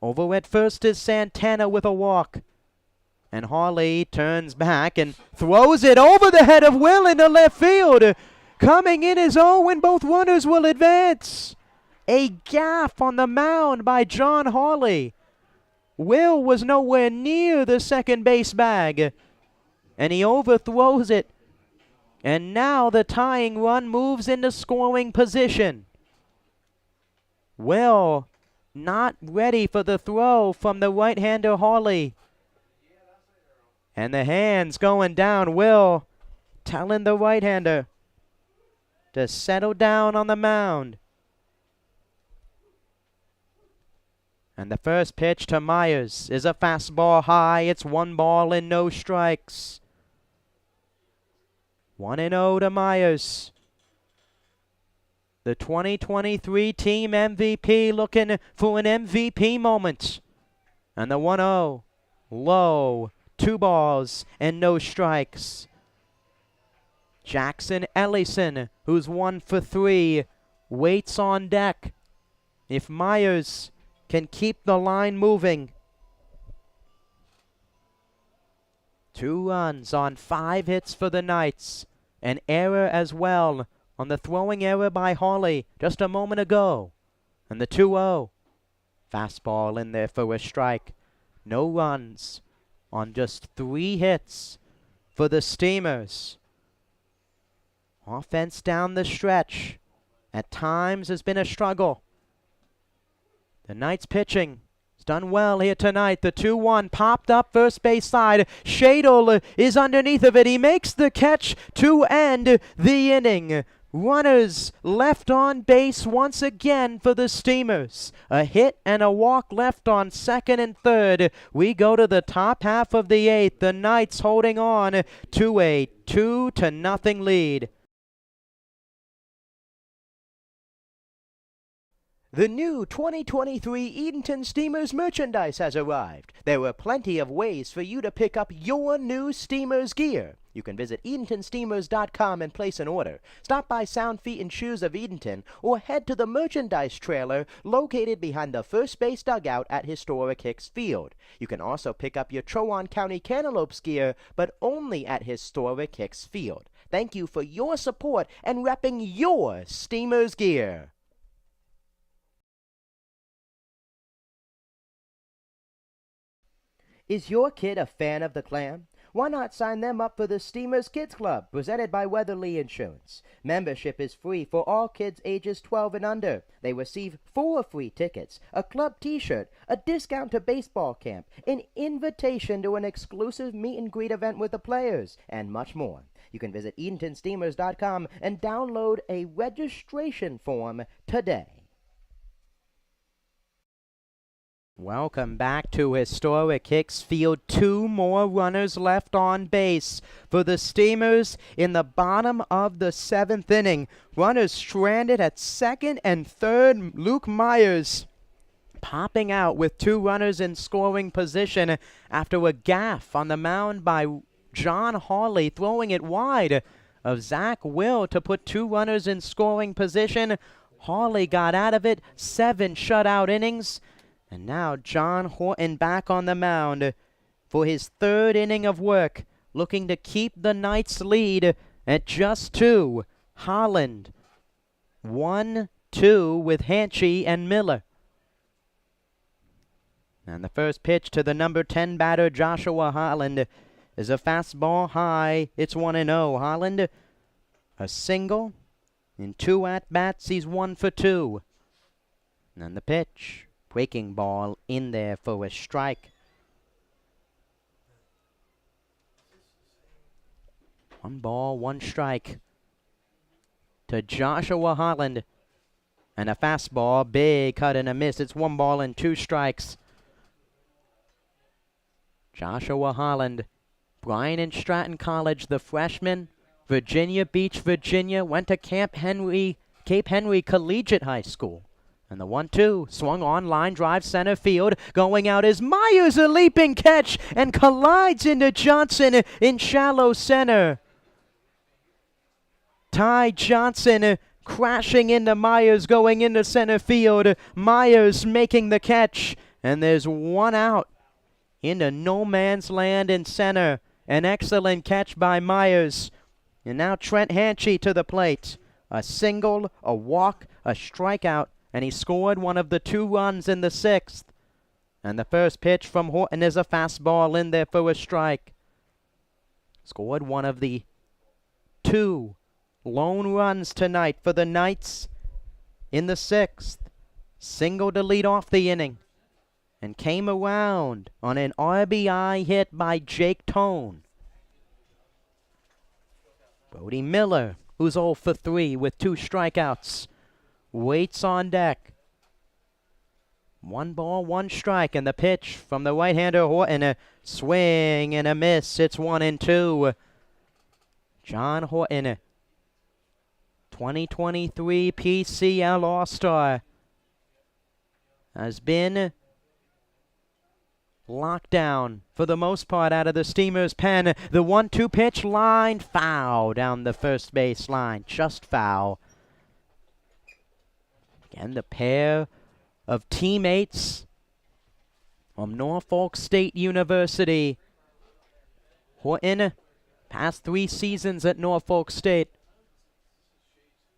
Over at first is Santana with a walk. And Hawley turns back and throws it over the head of Will into left field. Coming in is 0, and both runners will advance. A gaff on the mound by John Hawley. Will was nowhere near the second base bag, and he overthrows it. And now the tying run moves into scoring position. Will not ready for the throw from the right-hander Hawley. And the hands going down. Will telling the right-hander to settle down on the mound. And the first pitch to Myers is a fastball high. It's 1 ball and no strikes. 1-0 to Myers. The 2023 team MVP looking for an MVP moment. And the 1-0, low, 2 balls and no strikes. Jackson Ellison, who's 1 for 3, waits on deck. If Myers can keep the line moving. 2 runs on 5 hits for the Knights. An error as well on the throwing error by Hawley just a moment ago. And the 2-0. Fastball in there for a strike. No runs on just 3 hits for the Steamers. Offense down the stretch at times has been a struggle. The Knights pitching has done well here tonight. The 2-1 popped up first base side. Shadle is underneath of it. He makes the catch to end the inning. Runners left on base once again for the Steamers. A hit and a walk left on second and third. We go to the top half of the 8th. The Knights holding on to a 2-0 lead. The new 2023 Edenton Steamers merchandise has arrived. There are plenty of ways for you to pick up your new Steamers gear. You can visit EdentonSteamers.com and place an order. Stop by Sound Feet and Shoes of Edenton or head to the merchandise trailer located behind the first base dugout at historic Hicks Field. You can also pick up your Trowon County Cantaloupes gear, but only at historic Hicks Field. Thank you for your support and repping your Steamers gear. Is your kid a fan of the Clam? Why not sign them up for the Steamers Kids Club, presented by Weatherly Insurance? Membership is free for all kids ages 12 and under. They receive 4 free tickets, a club t-shirt, a discount to baseball camp, an invitation to an exclusive meet and greet event with the players, and much more. You can visit EdentonSteamers.com and download a registration form today. Welcome back to historic Hicks Field. 2 more runners left on base for the Steamers in the bottom of the 7th inning. Runners stranded at second and third. Luke Myers popping out with 2 runners in scoring position after a gaffe on the mound by John Hawley, throwing it wide of Zach Will to put 2 runners in scoring position. Hawley got out of it, 7 shutout innings. And now John Horton back on the mound for his 3rd inning of work, looking to keep the Knights' lead at just 2. Holland 1-2 with Hanchey and Miller. And the first pitch to the number 10 batter, Joshua Holland, is a fastball high. It's 1-0. Holland, a single. In 2 at-bats, he's 1 for 2. And the pitch. Breaking ball in there for a strike. 1 ball, 1 strike to Joshua Holland. And a fastball, big cut and a miss. It's 1 ball and 2 strikes. Joshua Holland, Bryan and Stratton College, the freshman, Virginia Beach, Virginia, went to Cape Henry Collegiate High School. And the 1-2 swung on, line drive center field. Going out is Myers, a leaping catch, and collides into Johnson in shallow center. Ty Johnson crashing into Myers, going into center field. Myers making the catch, and there's 1 out into no man's land in center. An excellent catch by Myers. And now Trent Hanchey to the plate. A single, a walk, a strikeout. And he scored one of the 2 runs in the 6th. And the first pitch from Horton is a fastball in there for a strike. Scored one of the 2 lone runs tonight for the Knights in the 6th. Single to lead off the inning. And came around on an RBI hit by Jake Tone. Brody Miller, who's 0 for 3 with 2 strikeouts, waits on deck. 1 ball, 1 strike, and the pitch from the right-hander Horton. A swing and a miss. It's 1-2. John Horton 2023 PCL All-Star has been locked down for the most part out of the Steamers' pen. The 1-2 pitch, line foul down the first base line, just foul. Again, the pair of teammates from Norfolk State University. Horton, past 3 seasons at Norfolk State.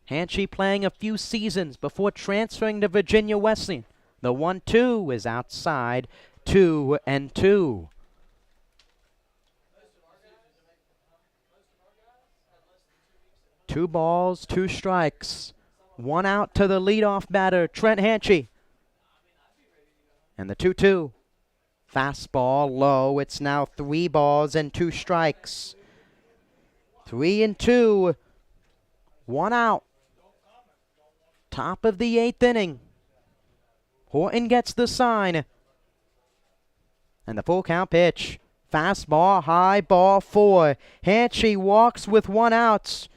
Hanchy playing a few seasons before transferring to Virginia Wesleyan. The 1-2 is outside, 2-2. Two balls, 2 strikes. 1 out to the leadoff batter, Trent Hanchy. And the 2-2. Fastball low. It's now 3 balls and 2 strikes. 3-2. 1 out. Top of the 8th inning. Horton gets the sign. And the full count pitch. Fastball, high, ball 4. Hanchy walks with 1 out.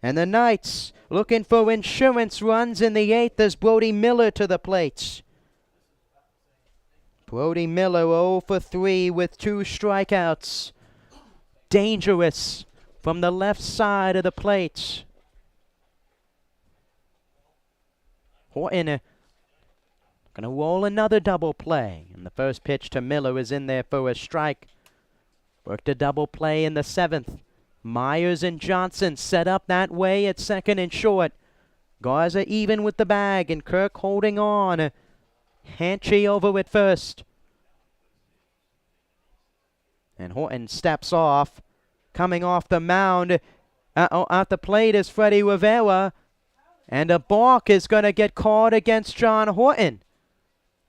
And the Knights looking for insurance runs in the 8th as Brody Miller to the plate. Brody Miller 0 for 3 with 2 strikeouts. Dangerous from the left side of the plate. Horton gonna roll another double play. And the first pitch to Miller is in there for a strike. Worked a double play in the 7th. Myers and Johnson set up that way at second and short. Garza even with the bag and Kirk holding on. Hanchy over at first. And Horton steps off. Coming off the mound at the plate is Freddie Rivera. And a balk is going to get called against John Horton.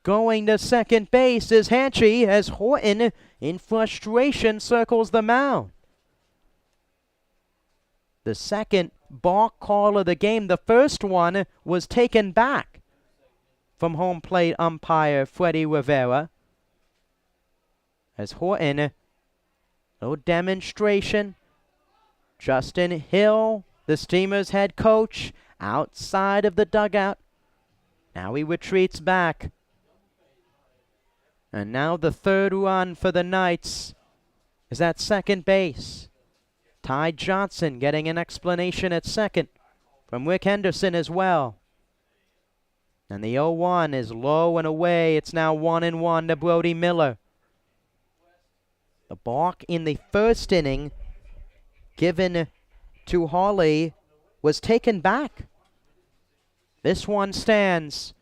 Going to second base is Hanchy as Horton, in frustration, circles the mound. The second balk call of the game. The first one was taken back from home plate umpire Freddie Rivera. As Horton, no demonstration. Justin Hill, the Steamers head coach, outside of the dugout. Now he retreats back. And now the 3rd run for the Knights is at second base. Ty Johnson getting an explanation at second from Rick Henderson as well. And the 0-1 is low and away. It's now 1-1 to Brody Miller. The balk in the first inning given to Hawley was taken back. This one stands.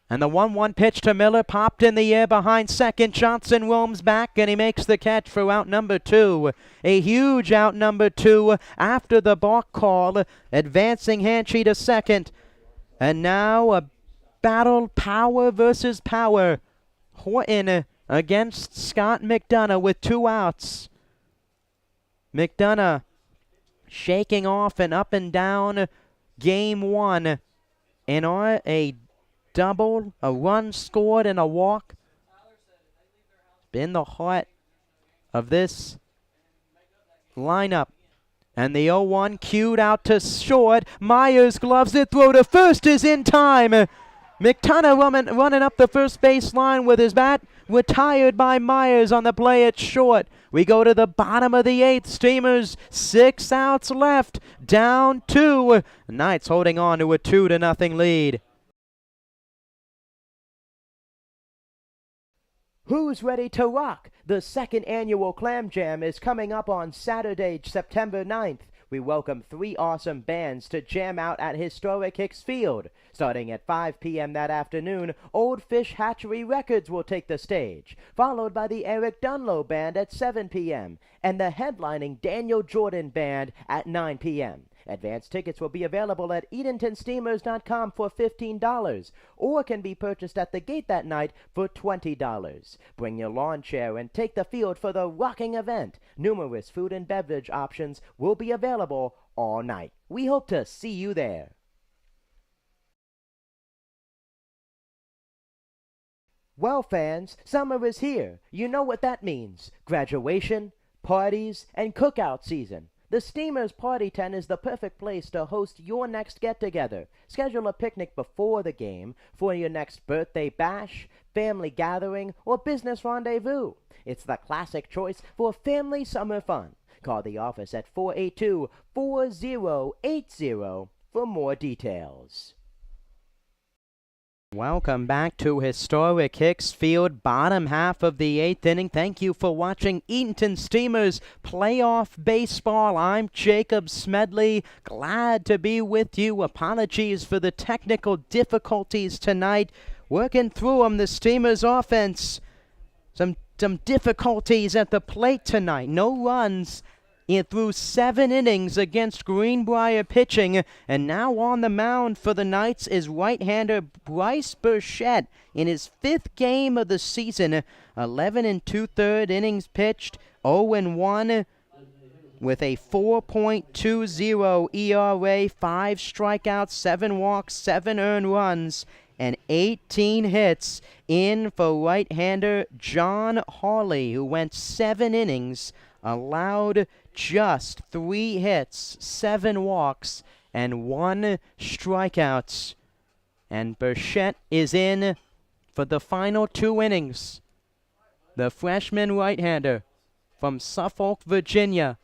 And the 1-1 pitch to Miller popped in the air behind second. Johnson roams back and he makes the catch for out number 2. A huge out number 2 after the balk call, advancing Hanchy to second. And now a battle, power versus power. Horton against Scott McDonough with 2 outs. McDonough shaking off an up and down game 1. And a double, a run scored, and a walk. Been the heart of this lineup. And the 0-1 cued out to short. Myers gloves it, throw to first is in time. McDonough running up the first base line with his bat. Retired by Myers on the play at short. We go to the bottom of the 8th. Steamers 6 outs left. Down 2. Knights holding on to a 2-0 lead. Who's ready to rock? The 2nd annual Clam Jam is coming up on Saturday, September 9th. We welcome 3 awesome bands to jam out at historic Hicks Field. Starting at 5 p.m. that afternoon, Old Fish Hatchery Records will take the stage, followed by the Eric Dunlow Band at 7 p.m. and the headlining Daniel Jordan Band at 9 p.m. Advance tickets will be available at EdentonSteamers.com for $15 or can be purchased at the gate that night for $20. Bring your lawn chair and take the field for the rocking event. Numerous food and beverage options will be available all night. We hope to see you there. Well, fans, summer is here. You know what that means. Graduation, parties, and cookout season. The Steamers Party Tent is the perfect place to host your next get-together. Schedule a picnic before the game for your next birthday bash, family gathering, or business rendezvous. It's the classic choice for family summer fun. Call the office at 482-4080 for more details. Welcome back to historic Hicks Field, bottom half of the 8th inning. Thank you for watching Edenton Steamers Playoff Baseball. I'm Jacob Smedley, glad to be with you. Apologies for the technical difficulties tonight. Working through them, the Steamers offense. Some difficulties at the plate tonight. No runs through 7 innings against Greenbrier pitching, and now on the mound for the Knights is right-hander Bryce Burchett in his 5th game of the season. 11 2/3 innings pitched, 0-1 with a 4.20 ERA, 5 strikeouts, 7 walks, 7 earned runs, and 18 hits in for right-hander John Hawley, who went 7 innings, allowed just 3 hits, 7 walks, and 1 strikeout. And Burchett is in for the final 2 innings. The freshman right-hander from Suffolk, Virginia,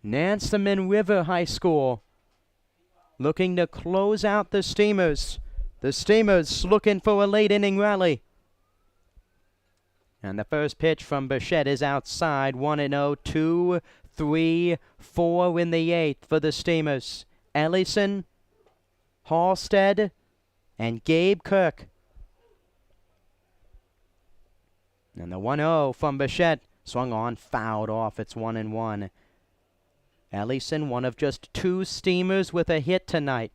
Nansemond River High School, looking to close out the Steamers. The Steamers looking for a late inning rally. And the first pitch from Burchett is outside. 1-0, 2, 3, 4 in the 8th for the Steamers. Ellison, Halstead, and Gabe Kirk. And the 1-0 from Burchett, swung on, fouled off. It's 1-1. Ellison, one of just 2 Steamers with a hit tonight.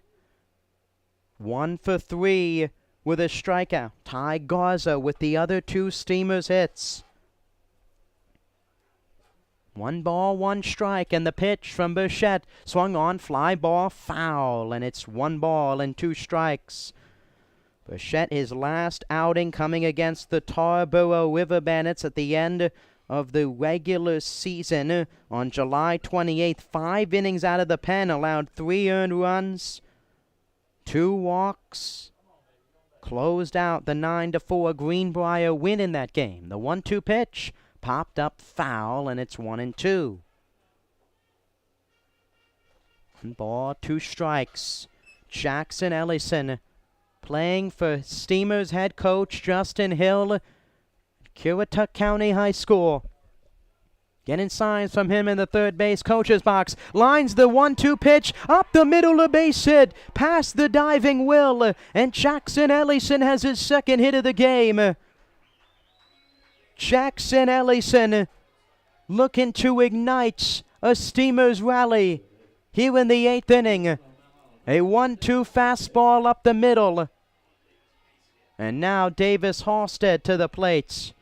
1 for 3 with a strikeout. Ty Garza with the other 2 Steamers hits. 1 ball, 1 strike, and the pitch from Burchett, swung on, fly ball, foul, and it's 1 ball and 2 strikes. Burchett, his last outing coming against the Tarboro River Bandits at the end of the regular season on July 28th. 5 innings out of the pen, allowed 3 earned runs, 2 walks, closed out the 9-4 Greenbrier win in that game. The 1-2 pitch popped up foul, and it's 1-2. 1 ball, 2 strikes. Jackson Ellison playing for Steamers head coach Justin Hill, Currituck County High School. Getting signs from him in the third base coach's box. Lines the 1-2 pitch up the middle of base hit, past the diving Will, and Jackson Ellison has his 2nd hit of the game. Jackson Ellison looking to ignite a Steamers rally here in the 8th inning. A 1-2 fastball up the middle. And now Davis Halstead to the plate.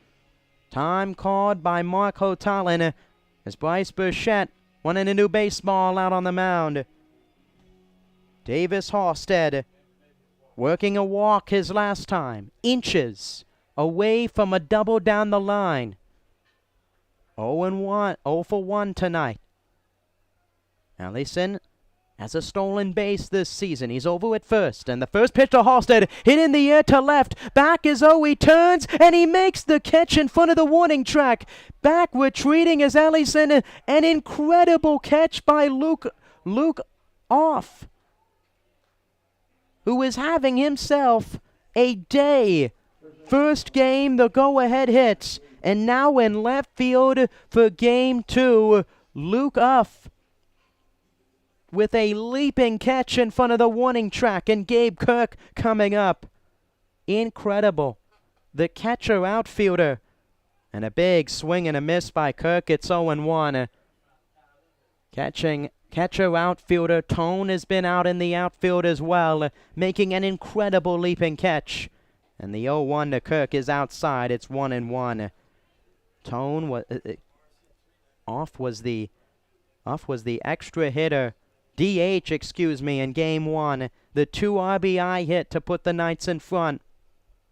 Time called by Mark Hotalin as Bryce Burchett wanting a new baseball out on the mound. Davis Halstead working a walk his last time. Inches away from a double down the line. 0-1, 0 for 1 tonight. Ellison has a stolen base this season. He's over at first, and the first pitch to Halstead, hit in the air to left. Back is he turns, and he makes the catch in front of the warning track. Back retreating is Ellison. An incredible catch by Luke Off, who is having himself a day. First game, the go-ahead hits, and now in left field for game 2, Luke Off with a leaping catch in front of the warning track, and Gabe Kirk coming up. Incredible. The catcher outfielder. And a big swing and a miss by Kirk. It's 0-1. Catcher outfielder Tone has been out in the outfield as well, making an incredible leaping catch. And the 0-1 to Kirk is outside. It's 1-1. Tone was Off was the extra hitter. DH, excuse me, in game 1. The 2 RBI hit to put the Knights in front.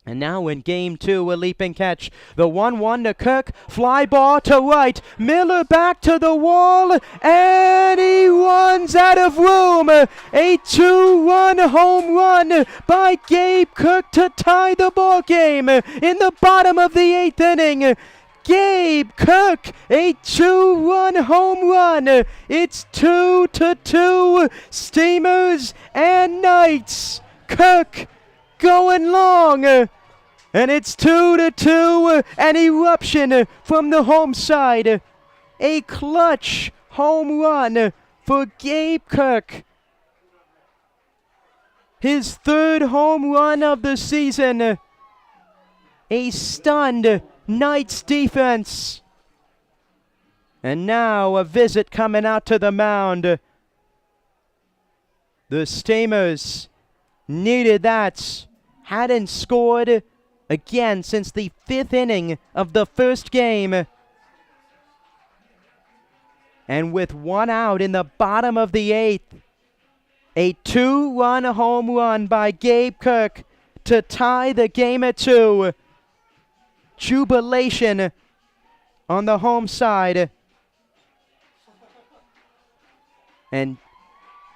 And now in game two, a leaping catch. The 1-1 to Kirk. Fly ball to right. Miller back to the wall. And he runs out of room. A 2-run home run by Gabe Kirk to tie the ball game in the bottom of the 8th inning. Gabe Kirk, a 2-run home run. It's 2-2. Steamers and Knights. Kirk going long, and it's 2-2. An eruption from the home side. A clutch home run for Gabe Kirk. His 3rd home run of the season. A stunned Knights defense. And now a visit coming out to the mound. The Steamers needed that. Hadn't scored again since the 5th inning of the first game. And with 1 out in the bottom of the 8th, a 2-run home run by Gabe Kirk to tie the game at 2. Jubilation on the home side. And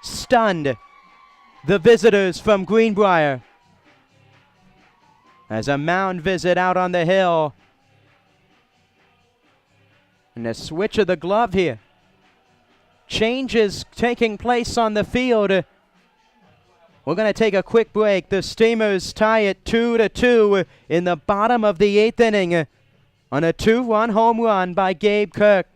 stunned the visitors from Greenbrier. As a mound visit out on the hill. And a switch of the glove here. Changes taking place on the field. We're going to take a quick break. The Steamers tie it 2-2 in the bottom of the 8th inning on a 2-run home run by Gabe Kirk.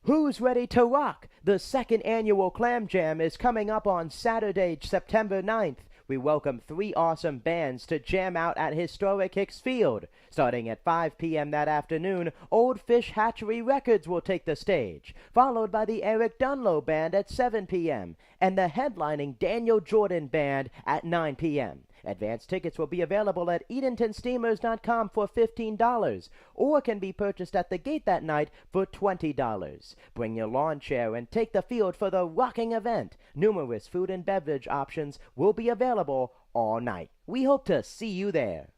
Who's ready to rock? The 2nd annual Clam Jam is coming up on Saturday, September 9th. We welcome 3 awesome bands to jam out at historic Hicks Field. Starting at 5 p.m. that afternoon, Old Fish Hatchery Records will take the stage, followed by the Eric Dunlow Band at 7 p.m. and the headlining Daniel Jordan Band at 9 p.m. Advance tickets will be available at EdentonSteamers.com for $15 or can be purchased at the gate that night for $20. Bring your lawn chair and take the field for the rocking event. Numerous food and beverage options will be available all night. We hope to see you there.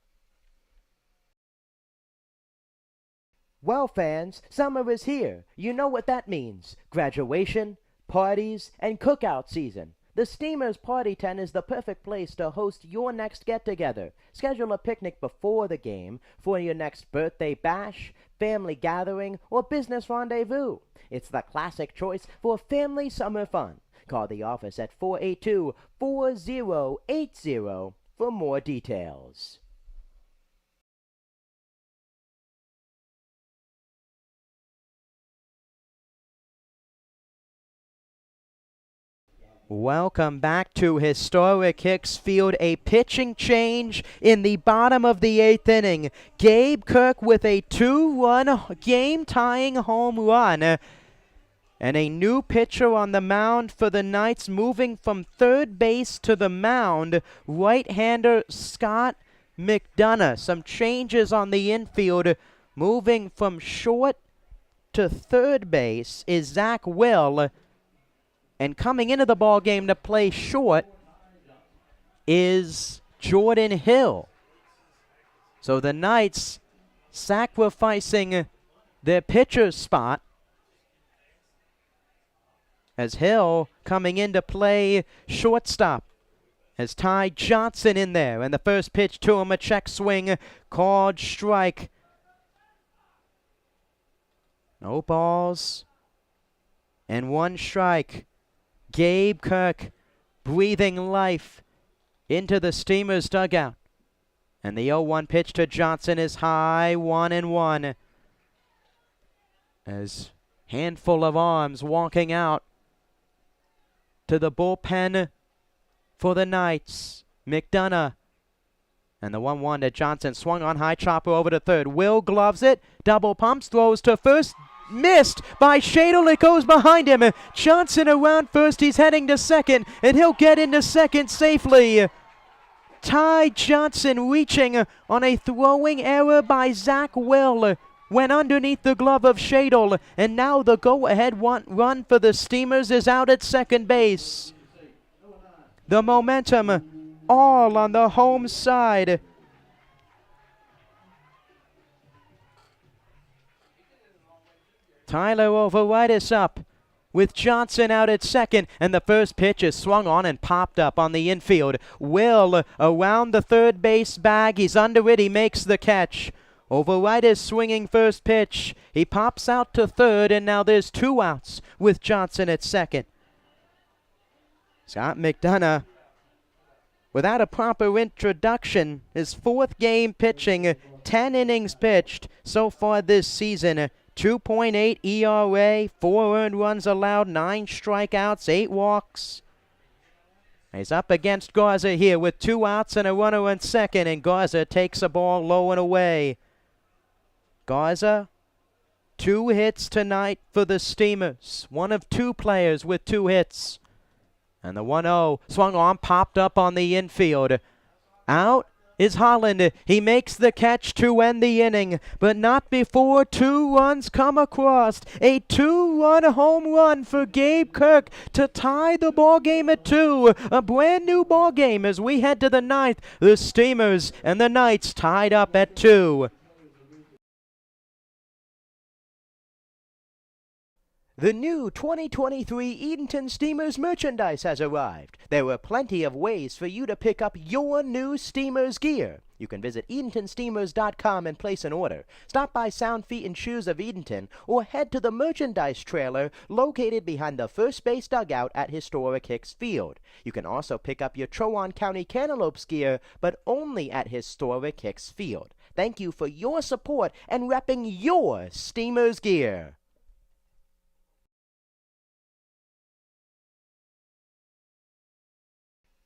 Well, fans, summer is here. You know what that means. Graduation, parties, and cookout season. The Steamers Party Tent is the perfect place to host your next get-together. Schedule a picnic before the game for your next birthday bash, family gathering, or business rendezvous. It's the classic choice for family summer fun. Call the office at 482-4080 for more details. Welcome back to historic Hicks Field. A pitching change in the bottom of the 8th inning. Gabe Kirk with a 2-run game-tying home run. And a new pitcher on the mound for the Knights, moving from third base to the mound. Right-hander Scott McDonough. Some changes on the infield. Moving from short to third base is Zach Will. And coming into the ball game to play short is Jordan Hill. So the Knights sacrificing their pitcher's spot as Hill coming in to play shortstop. As Ty Johnson in there, and the first pitch to him, a check swing, called strike. No balls and 1 strike. Gabe Kirk breathing life into the Steamers dugout. And the 0-1 pitch to Johnson is high, 1-1. As handful of arms walking out to the bullpen for the Knights. McDonough. And the 1-1 to Johnson, swung on high, chopper over to third. Will gloves it, double pumps, throws to first. Missed by Shadle. It goes behind him. Johnson around first. He's heading to second, and he'll get into second safely. Ty Johnson reaching on a throwing error by Zach Will. Went underneath the glove of Shadle, and now the go-ahead run for the Steamers is out at second base. The momentum all on the home side. Tyler Overitis up with Johnson out at second, and the first pitch is swung on and popped up on the infield. Will around the third base bag. He's under it. He makes the catch. Overitis swinging first pitch. He pops out to third, and now there's 2 outs with Johnson at second. Scott McDonough, without a proper introduction, his 4th game pitching, 10 innings pitched so far this season. 2.8 ERA, 4 earned runs allowed, 9 strikeouts, 8 walks. He's up against Garza here with 2 outs and a runner on second, and Garza takes a ball low and away. Garza, 2 hits tonight for the Steamers. 1 of 2 players with 2 hits. And the 1-0 swung on, popped up on the infield. Out is Holland. He makes the catch to end the inning, but not before 2 runs come across. A 2-run home run for Gabe Kirk to tie the ball game at 2. A brand new ball game as we head to the 9th. The Steamers and the Knights tied up at 2. The new 2023 Edenton Steamers merchandise has arrived. There are plenty of ways for you to pick up your new Steamers gear. You can visit EdentonSteamers.com and place an order. Stop by Sound Feet and Shoes of Edenton or head to the merchandise trailer located behind the first base dugout at historic Hicks Field. You can also pick up your Trowon County Cantaloupes gear, but only at historic Hicks Field. Thank you for your support and repping your Steamers gear.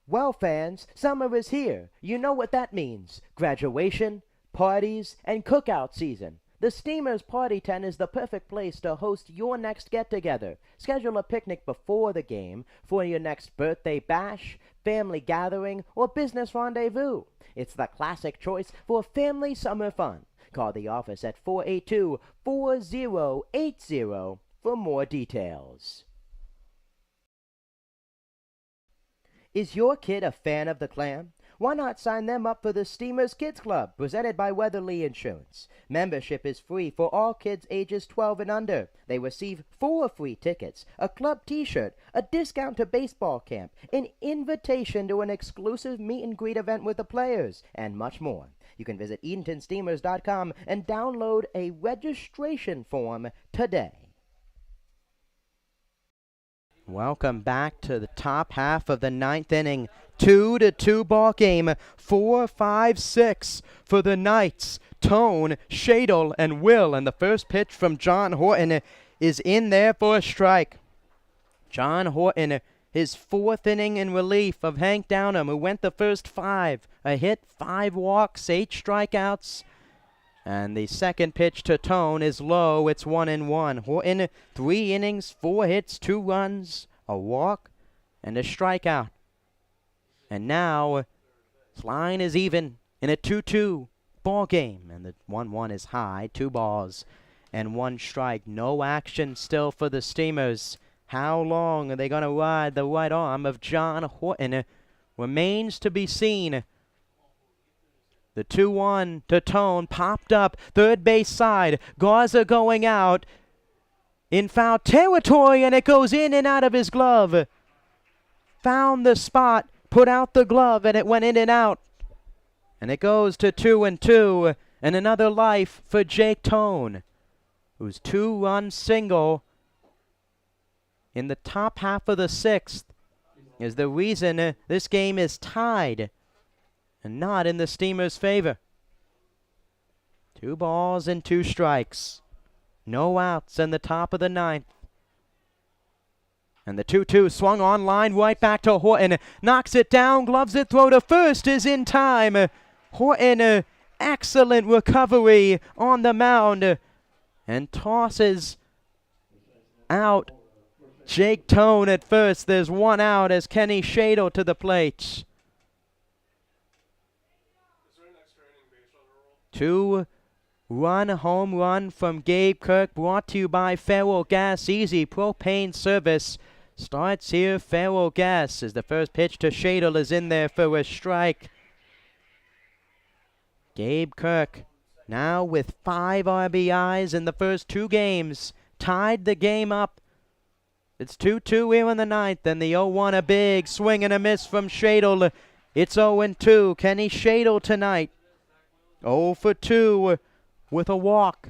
Well, fans, summer is here. You know what that means. Graduation, parties, and cookout season. The Steamers Party Tent is the perfect place to host your next get-together. Schedule a picnic before the game for your next birthday bash, family gathering, or business rendezvous. It's the classic choice for family summer fun. Call the office at 482-4080 for more details. Is your kid a fan of the Clam? Why not sign them up for the Steamers Kids Club, presented by Weatherly Insurance? Membership is free for all kids ages 12 and under. They receive 4 free tickets, a club t-shirt, a discount to baseball camp, an invitation to an exclusive meet and greet event with the players, and much more. You can visit EdentonSteamers.com and download a registration form today. Welcome back to the top half of the 9th inning. 2-2 ball game. 4-5-6 for the Knights. Tone, Shadle, and Will. And the first pitch from John Horton is in there for a strike. John Horton, his 4th inning in relief of Hank Downham, who went the first 5. A hit, 5 walks, 8 strikeouts. And the second pitch to Tone is low. It's 1-1. Horton, 3 innings, 4 hits, 2 runs, a walk, and a strikeout. And now, this line is even in a 2-2 ball game. And the 1-1 is high. 2 balls and 1 strike. No action still for the Steamers. How long are they going to ride the right arm of John Horton? Remains to be seen. The 2-1 to Tone, popped up, third base side. Garza going out in foul territory, and it goes in and out of his glove. Found the spot, put out the glove, and it went in and out. And it goes to 2-2, and another life for Jake Tone, whose 2-run single in the top half of the 6th is the reason this game is tied and not in the Steamers' favor. 2 balls and 2 strikes. No outs in the top of the 9th. And the 2-2 swung on line right back to Horton. Knocks it down, gloves it, throw to first is in time. Horton, excellent recovery on the mound. And tosses out Jake Tone at first. There's 1 out as Kenny Shadle to the plate. 2-run home run from Gabe Kirk, brought to you by Feral Gas, easy propane service. Starts here, Farrell Gas as the first pitch to Shadle is in there for a strike. Gabe Kirk now with 5 RBIs in the first 2 games. Tied the game up. It's 2-2 here in the ninth, and the 0-1 a big swing and a miss from Shadle. It's 0-2. Kenny Shadle tonight. 0 for 2 with a walk.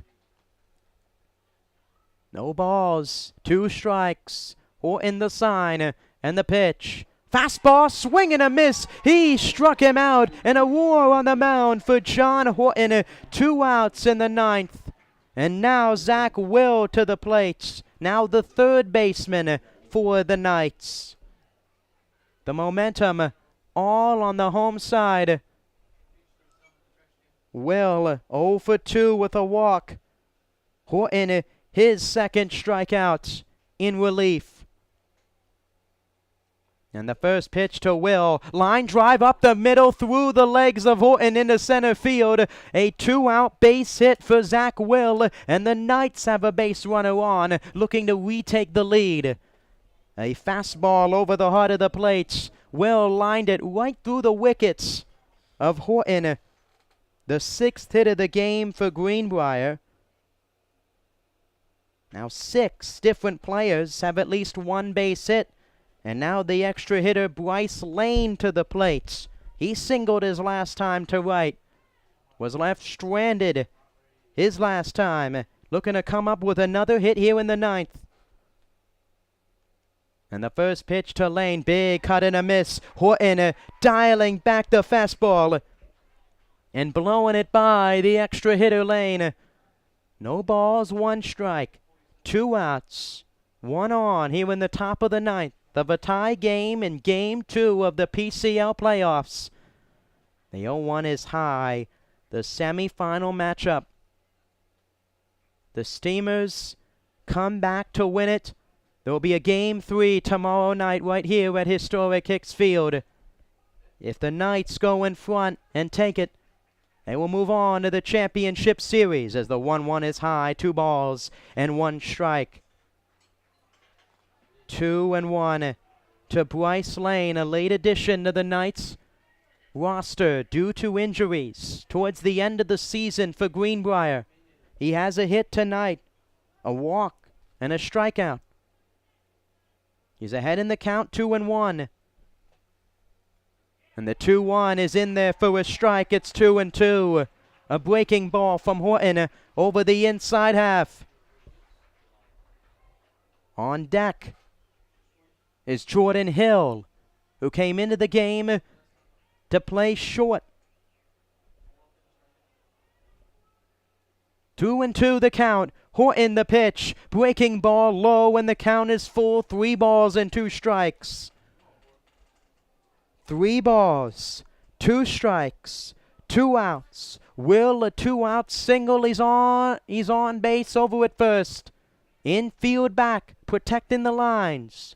No balls, 2 strikes. Horton the sign, and the pitch. Fastball, swing and a miss. He struck him out, and a war on the mound for John Horton. 2 outs in the ninth. And now Zach Will to the plate. Now the third baseman for the Knights. The momentum all on the home side. Will 0 for 2 with a walk. Horton, his second strikeout in relief. And the first pitch to Will. Line drive up the middle through the legs of Horton into center field. A 2-out base hit for Zach Will. And the Knights have a base runner on, looking to retake the lead. A fastball over the heart of the plate. Will lined it right through the wickets of Horton. The 6th hit of the game for Greenbrier. Now 6 different players have at least 1 base hit. And now the extra hitter Bryce Lane to the plate. He singled his last time to right. Was left stranded his last time. Looking to come up with another hit here in the ninth. And the first pitch to Lane. Big cut and a miss. Horton dialing back the fastball. And blowing it by the extra hitter Lane. No balls, 1 strike. 2 outs. 1 on here in the top of the ninth. Of a tie game in Game 2 of the PCL playoffs. The 0-1 is high. The semifinal matchup. The Steamers come back to win it. There will be a Game 3 tomorrow night right here at historic Hicks Field. If the Knights go in front and take it, they will move on to the championship series as the 1-1 is high. 2 balls and 1 strike. 2-1 to Bryce Lane, a late addition to the Knights roster due to injuries towards the end of the season for Greenbrier. He has a hit tonight, a walk, and a strikeout. He's ahead in the count, 2-1. And the 2-1 is in there for a strike. It's 2-2. A breaking ball from Horton over the inside half. On deck is Jordan Hill, who came into the game to play short. 2-2 the count. Horton the pitch. Breaking ball low, and the count is full. 3 balls and 2 strikes. 3 balls, 2 strikes, 2 outs. Will a 2-out single. He's on base over at first. Infield back, protecting the lines.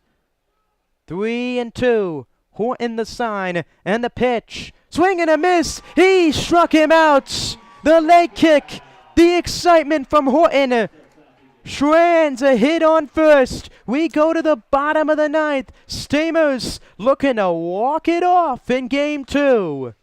3-2. Horton the sign, and the pitch. Swing and a miss. He struck him out. The leg kick. The excitement from Horton. Strands a hit on first. We go to the bottom of the ninth. Steamers looking to walk it off in Game 2.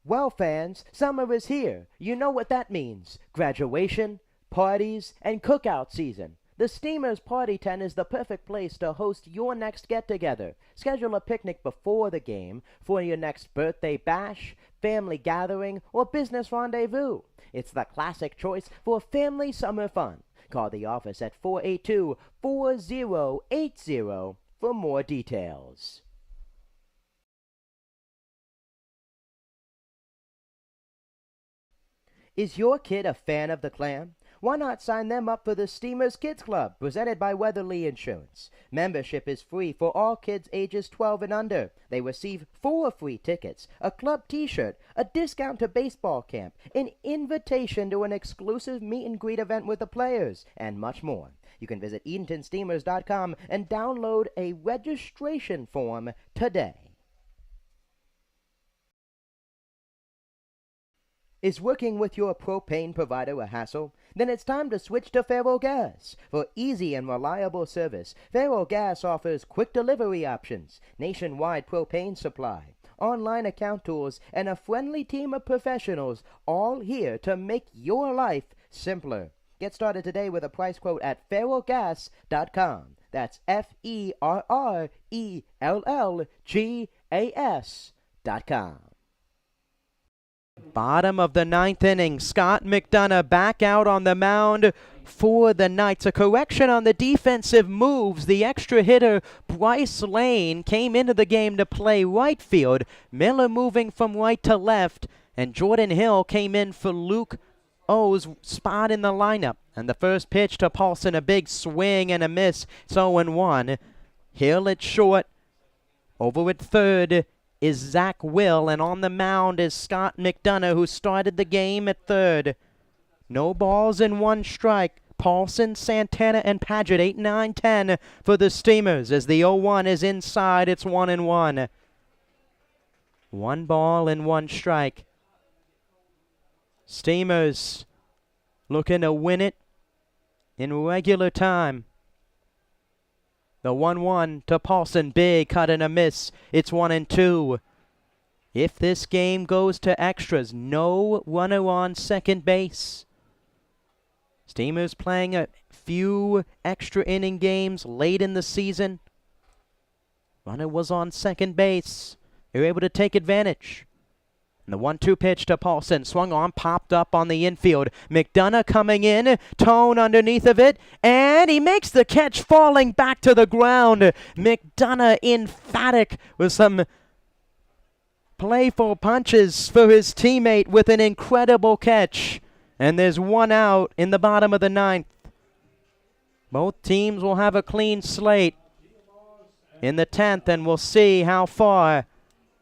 Well, fans, summer is here. You know what that means. Graduation, parties, and cookout season. The Steamers Party Tent is the perfect place to host your next get-together. Schedule a picnic before the game for your next birthday bash, family gathering, or business rendezvous. It's the classic choice for family summer fun. Call the office at 482-4080 for more details. Is your kid a fan of the Clam? Why not sign them up for the Steamers Kids Club, presented by Weatherly Insurance? Membership is free for all kids ages 12 and under. They receive 4 free tickets, a club t-shirt, a discount to baseball camp, an invitation to an exclusive meet and greet event with the players, and much more. You can visit EdentonSteamers.com and download a registration form today. Is working with your propane provider a hassle? Then it's time to switch to Ferrogas. For easy and reliable service, Ferrogas offers quick delivery options, nationwide propane supply, online account tools, and a friendly team of professionals, all here to make your life simpler. Get started today with a price quote at ferrogas.com. That's FERRELLGAS.com. Bottom of the ninth inning, Scott McDonough back out on the mound for the Knights. A correction on the defensive moves. The extra hitter, Bryce Lane, came into the game to play right field. Miller moving from right to left, and Jordan Hill came in for Luke O's spot in the lineup. And the first pitch to Paulson, a big swing and a miss. It's 0-1. Hill at short. Over at third is Zach Will, and on the mound is Scott McDonough, who started the game at third. No balls and one strike. Paulson, Santana, and Paget, 8, 9, 10 for the Steamers. As the 0-1 is inside, it's 1-1. 1 ball and 1 strike. Steamers looking to win it in regular time. The 1-1 to Paulson, big cut and a miss. It's 1-2. If this game goes to extras, no runner on second base. Steamers playing a few extra inning games late in the season. Runner was on second base. They were able to take advantage. And the 1-2 pitch to Paulson, swung on, popped up on the infield. McDonough coming in, Tone underneath of it, and he makes the catch, falling back to the ground. McDonough emphatic with some playful punches for his teammate with an incredible catch. And there's 1 out in the bottom of the ninth. Both teams will have a clean slate in the 10th, and we'll see how far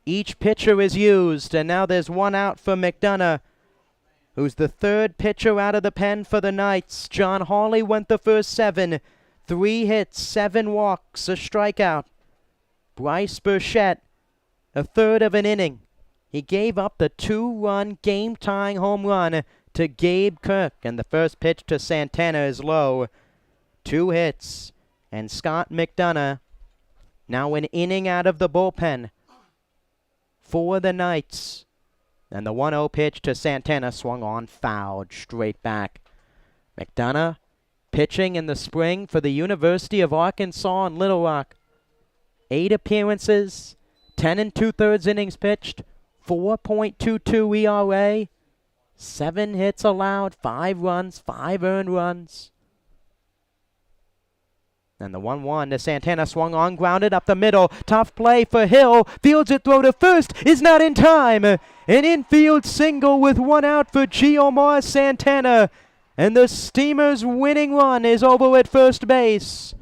each pitcher is used. And now there's 1 out for McDonough, who's the third pitcher out of the pen for the Knights. John Hawley went the first 7. 3 hits, 7 walks, a strikeout. Bryce Burchett, a third of an inning. He gave up the 2-run game-tying home run to Gabe Kirk. And the first pitch to Santana is low. 2 hits. And Scott McDonough, now an inning out of the bullpen for the Knights. And the 1-0 pitch to Santana, swung on, fouled straight back. McDonough pitching in the spring for the University of Arkansas in Little Rock. 8 appearances, 10 2/3 innings pitched, 4.22 ERA, 7 hits allowed, 5 runs, 5 earned runs. And the 1-1 to Santana, swung on, grounded up the middle. Tough play for Hill. Fields it, throw to first, is not in time. An infield single with 1 out for Giomar Santana. And the Steamers' winning run is over at first base.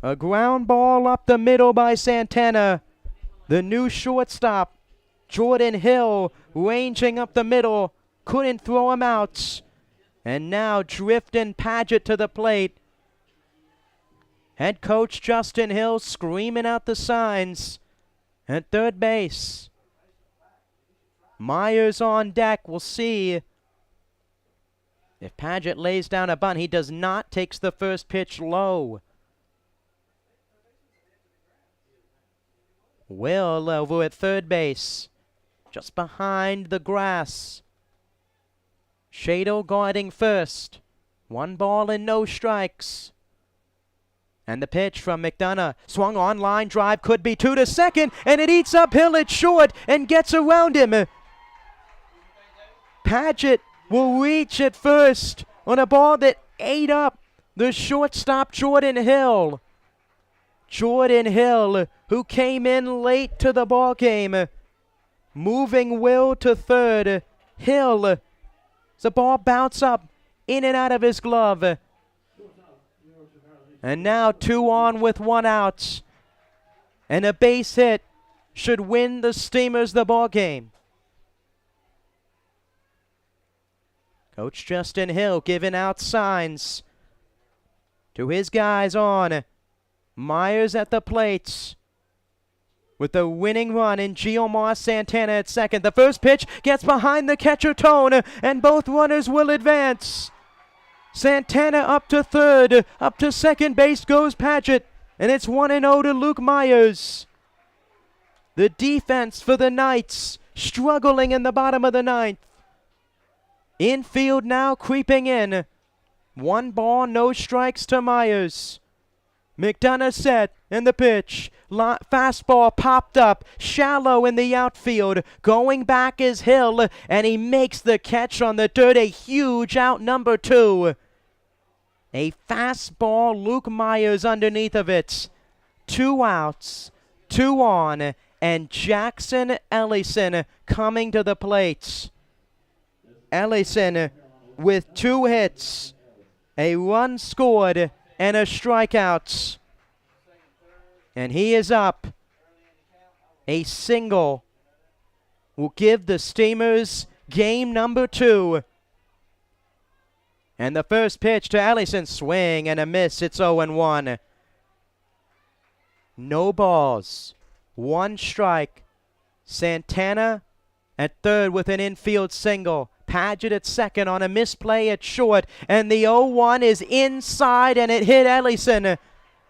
A ground ball up the middle by Santana. The new shortstop, Jordan Hill, ranging up the middle. Couldn't throw him out. And now drifting Paget to the plate. Head coach Justin Hill screaming out the signs at third base. Myers on deck. We'll see if Paget lays down a bunt. He does not. Takes the first pitch low. Will over at third base, just behind the grass. Shado guarding first. 1 ball and no strikes. And the pitch from McDonough, swung on, line drive, could be 2 to second, and it eats up Hill at short and gets around him. Paget will reach at first on a ball that ate up the shortstop Jordan Hill. Jordan Hill, who came in late to the ball game, moving Will to third. Hill, the ball bounce up in and out of his glove. And now 2 on with 1 out. And a base hit should win the Steamers the ball game. Coach Justin Hill giving out signs to his guys on. Myers at the plates with the winning run in Giomar Santana at second. The first pitch gets behind the catcher Tone, and both runners will advance. Santana up to third. Up to second base goes Paget. And it's 1-0 to Luke Myers. The defense for the Knights struggling in the bottom of the ninth. Infield now creeping in. 1 ball, no strikes to Myers. McDonough set in the pitch. Fastball popped up, shallow in the outfield. Going back is Hill, and he makes the catch on the dirt. A huge out, number 2. A fastball, Luke Myers underneath of it. 2 outs, 2 on, and Jackson Ellison coming to the plate. Ellison with 2 hits, a run scored, and a strikeout. And he is up. A single will give the Steamers game number 2. And the first pitch to Ellison, swing and a miss. It's 0-1. No balls. 1 strike. Santana at third with an infield single. Paget at second on a misplay at short. And the 0-1 is inside, and it hit Ellison.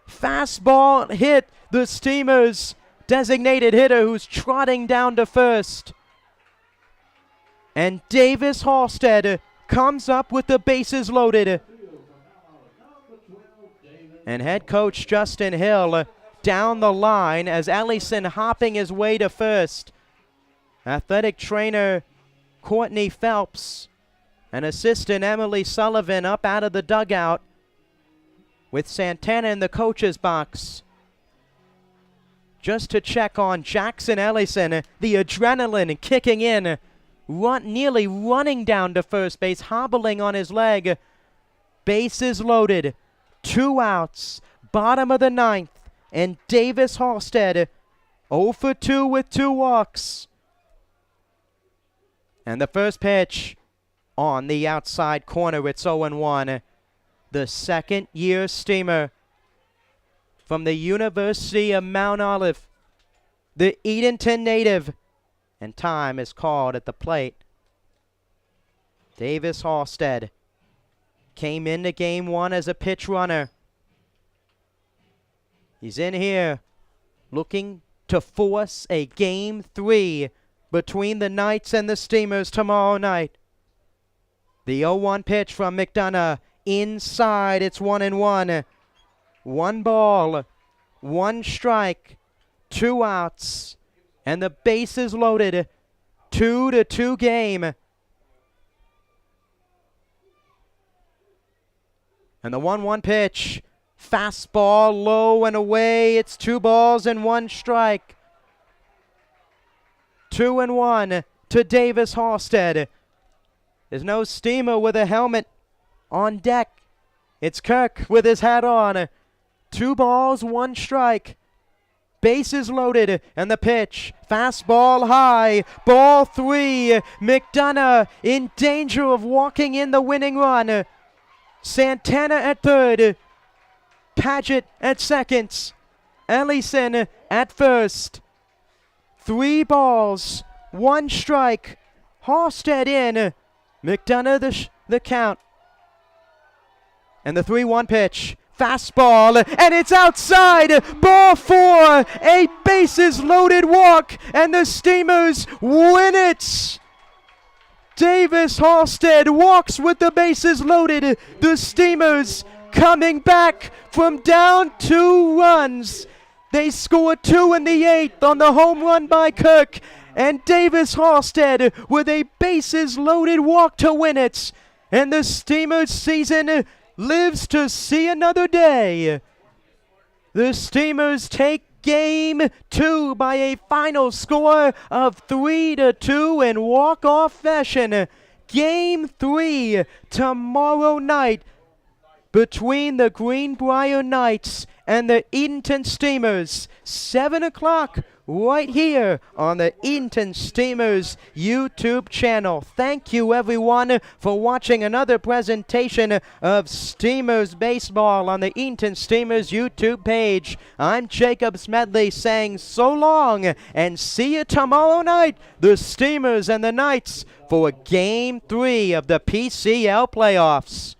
Fastball hit the Steamers' designated hitter, who's trotting down to first. And Davis Halstead comes up with the bases loaded. And head coach Justin Hill down the line as Ellison hopping his way to first. Athletic trainer Courtney Phelps and assistant Emily Sullivan up out of the dugout with Santana in the coach's box just to check on Jackson Ellison. The adrenaline kicking in, nearly running down to first base, hobbling on his leg. Bases loaded, 2 outs, bottom of the ninth, and Davis Halstead 0 for 2 with 2 walks. And the first pitch on the outside corner, it's 0-1. The second-year Steamer from the University of Mount Olive, the Edenton native, and time is called at the plate. Davis Halstead came into game 1 as a pitch runner. He's in here looking to force a game 3 between the Knights and the Steamers tomorrow night. The 0-1 pitch from McDonough. Inside, it's 1-1. 1 ball, 1 strike, 2 outs, and the bases loaded. 2-2 game. And the 1-1 pitch. Fastball low and away. It's 2 balls and 1 strike. 2-1 to Davis Halstead. There's no Steamer with a helmet on deck. It's Kirk with his hat on. 2 balls, 1 strike. Bases loaded, and the pitch. Fastball high. Ball 3. McDonough in danger of walking in the winning run. Santana at third. Paget at second. Ellison at first. 3 balls, 1 strike. Halstead in. McDonough the count. And the 3-1 pitch. Fastball, and it's outside. Ball 4. A bases loaded walk, and the Steamers win it. Davis Halstead walks with the bases loaded. The Steamers coming back from down 2 runs. They score 2 in the 8th on the home run by Kirk. And Davis Halstead with a bases loaded walk to win it. And the Steamers season lives to see another day. The Steamers take game 2 by a final score of 3-2 in walk-off fashion. Game 3 tomorrow night between the Greenbrier Knights and the Edenton Steamers. 7 o'clock right here on the Edenton Steamers YouTube channel. Thank you everyone for watching another presentation of Steamers baseball on the Edenton Steamers YouTube page. I'm Jacob Smedley saying so long and see you tomorrow night, the Steamers and the Knights, for Game 3 of the PCL playoffs.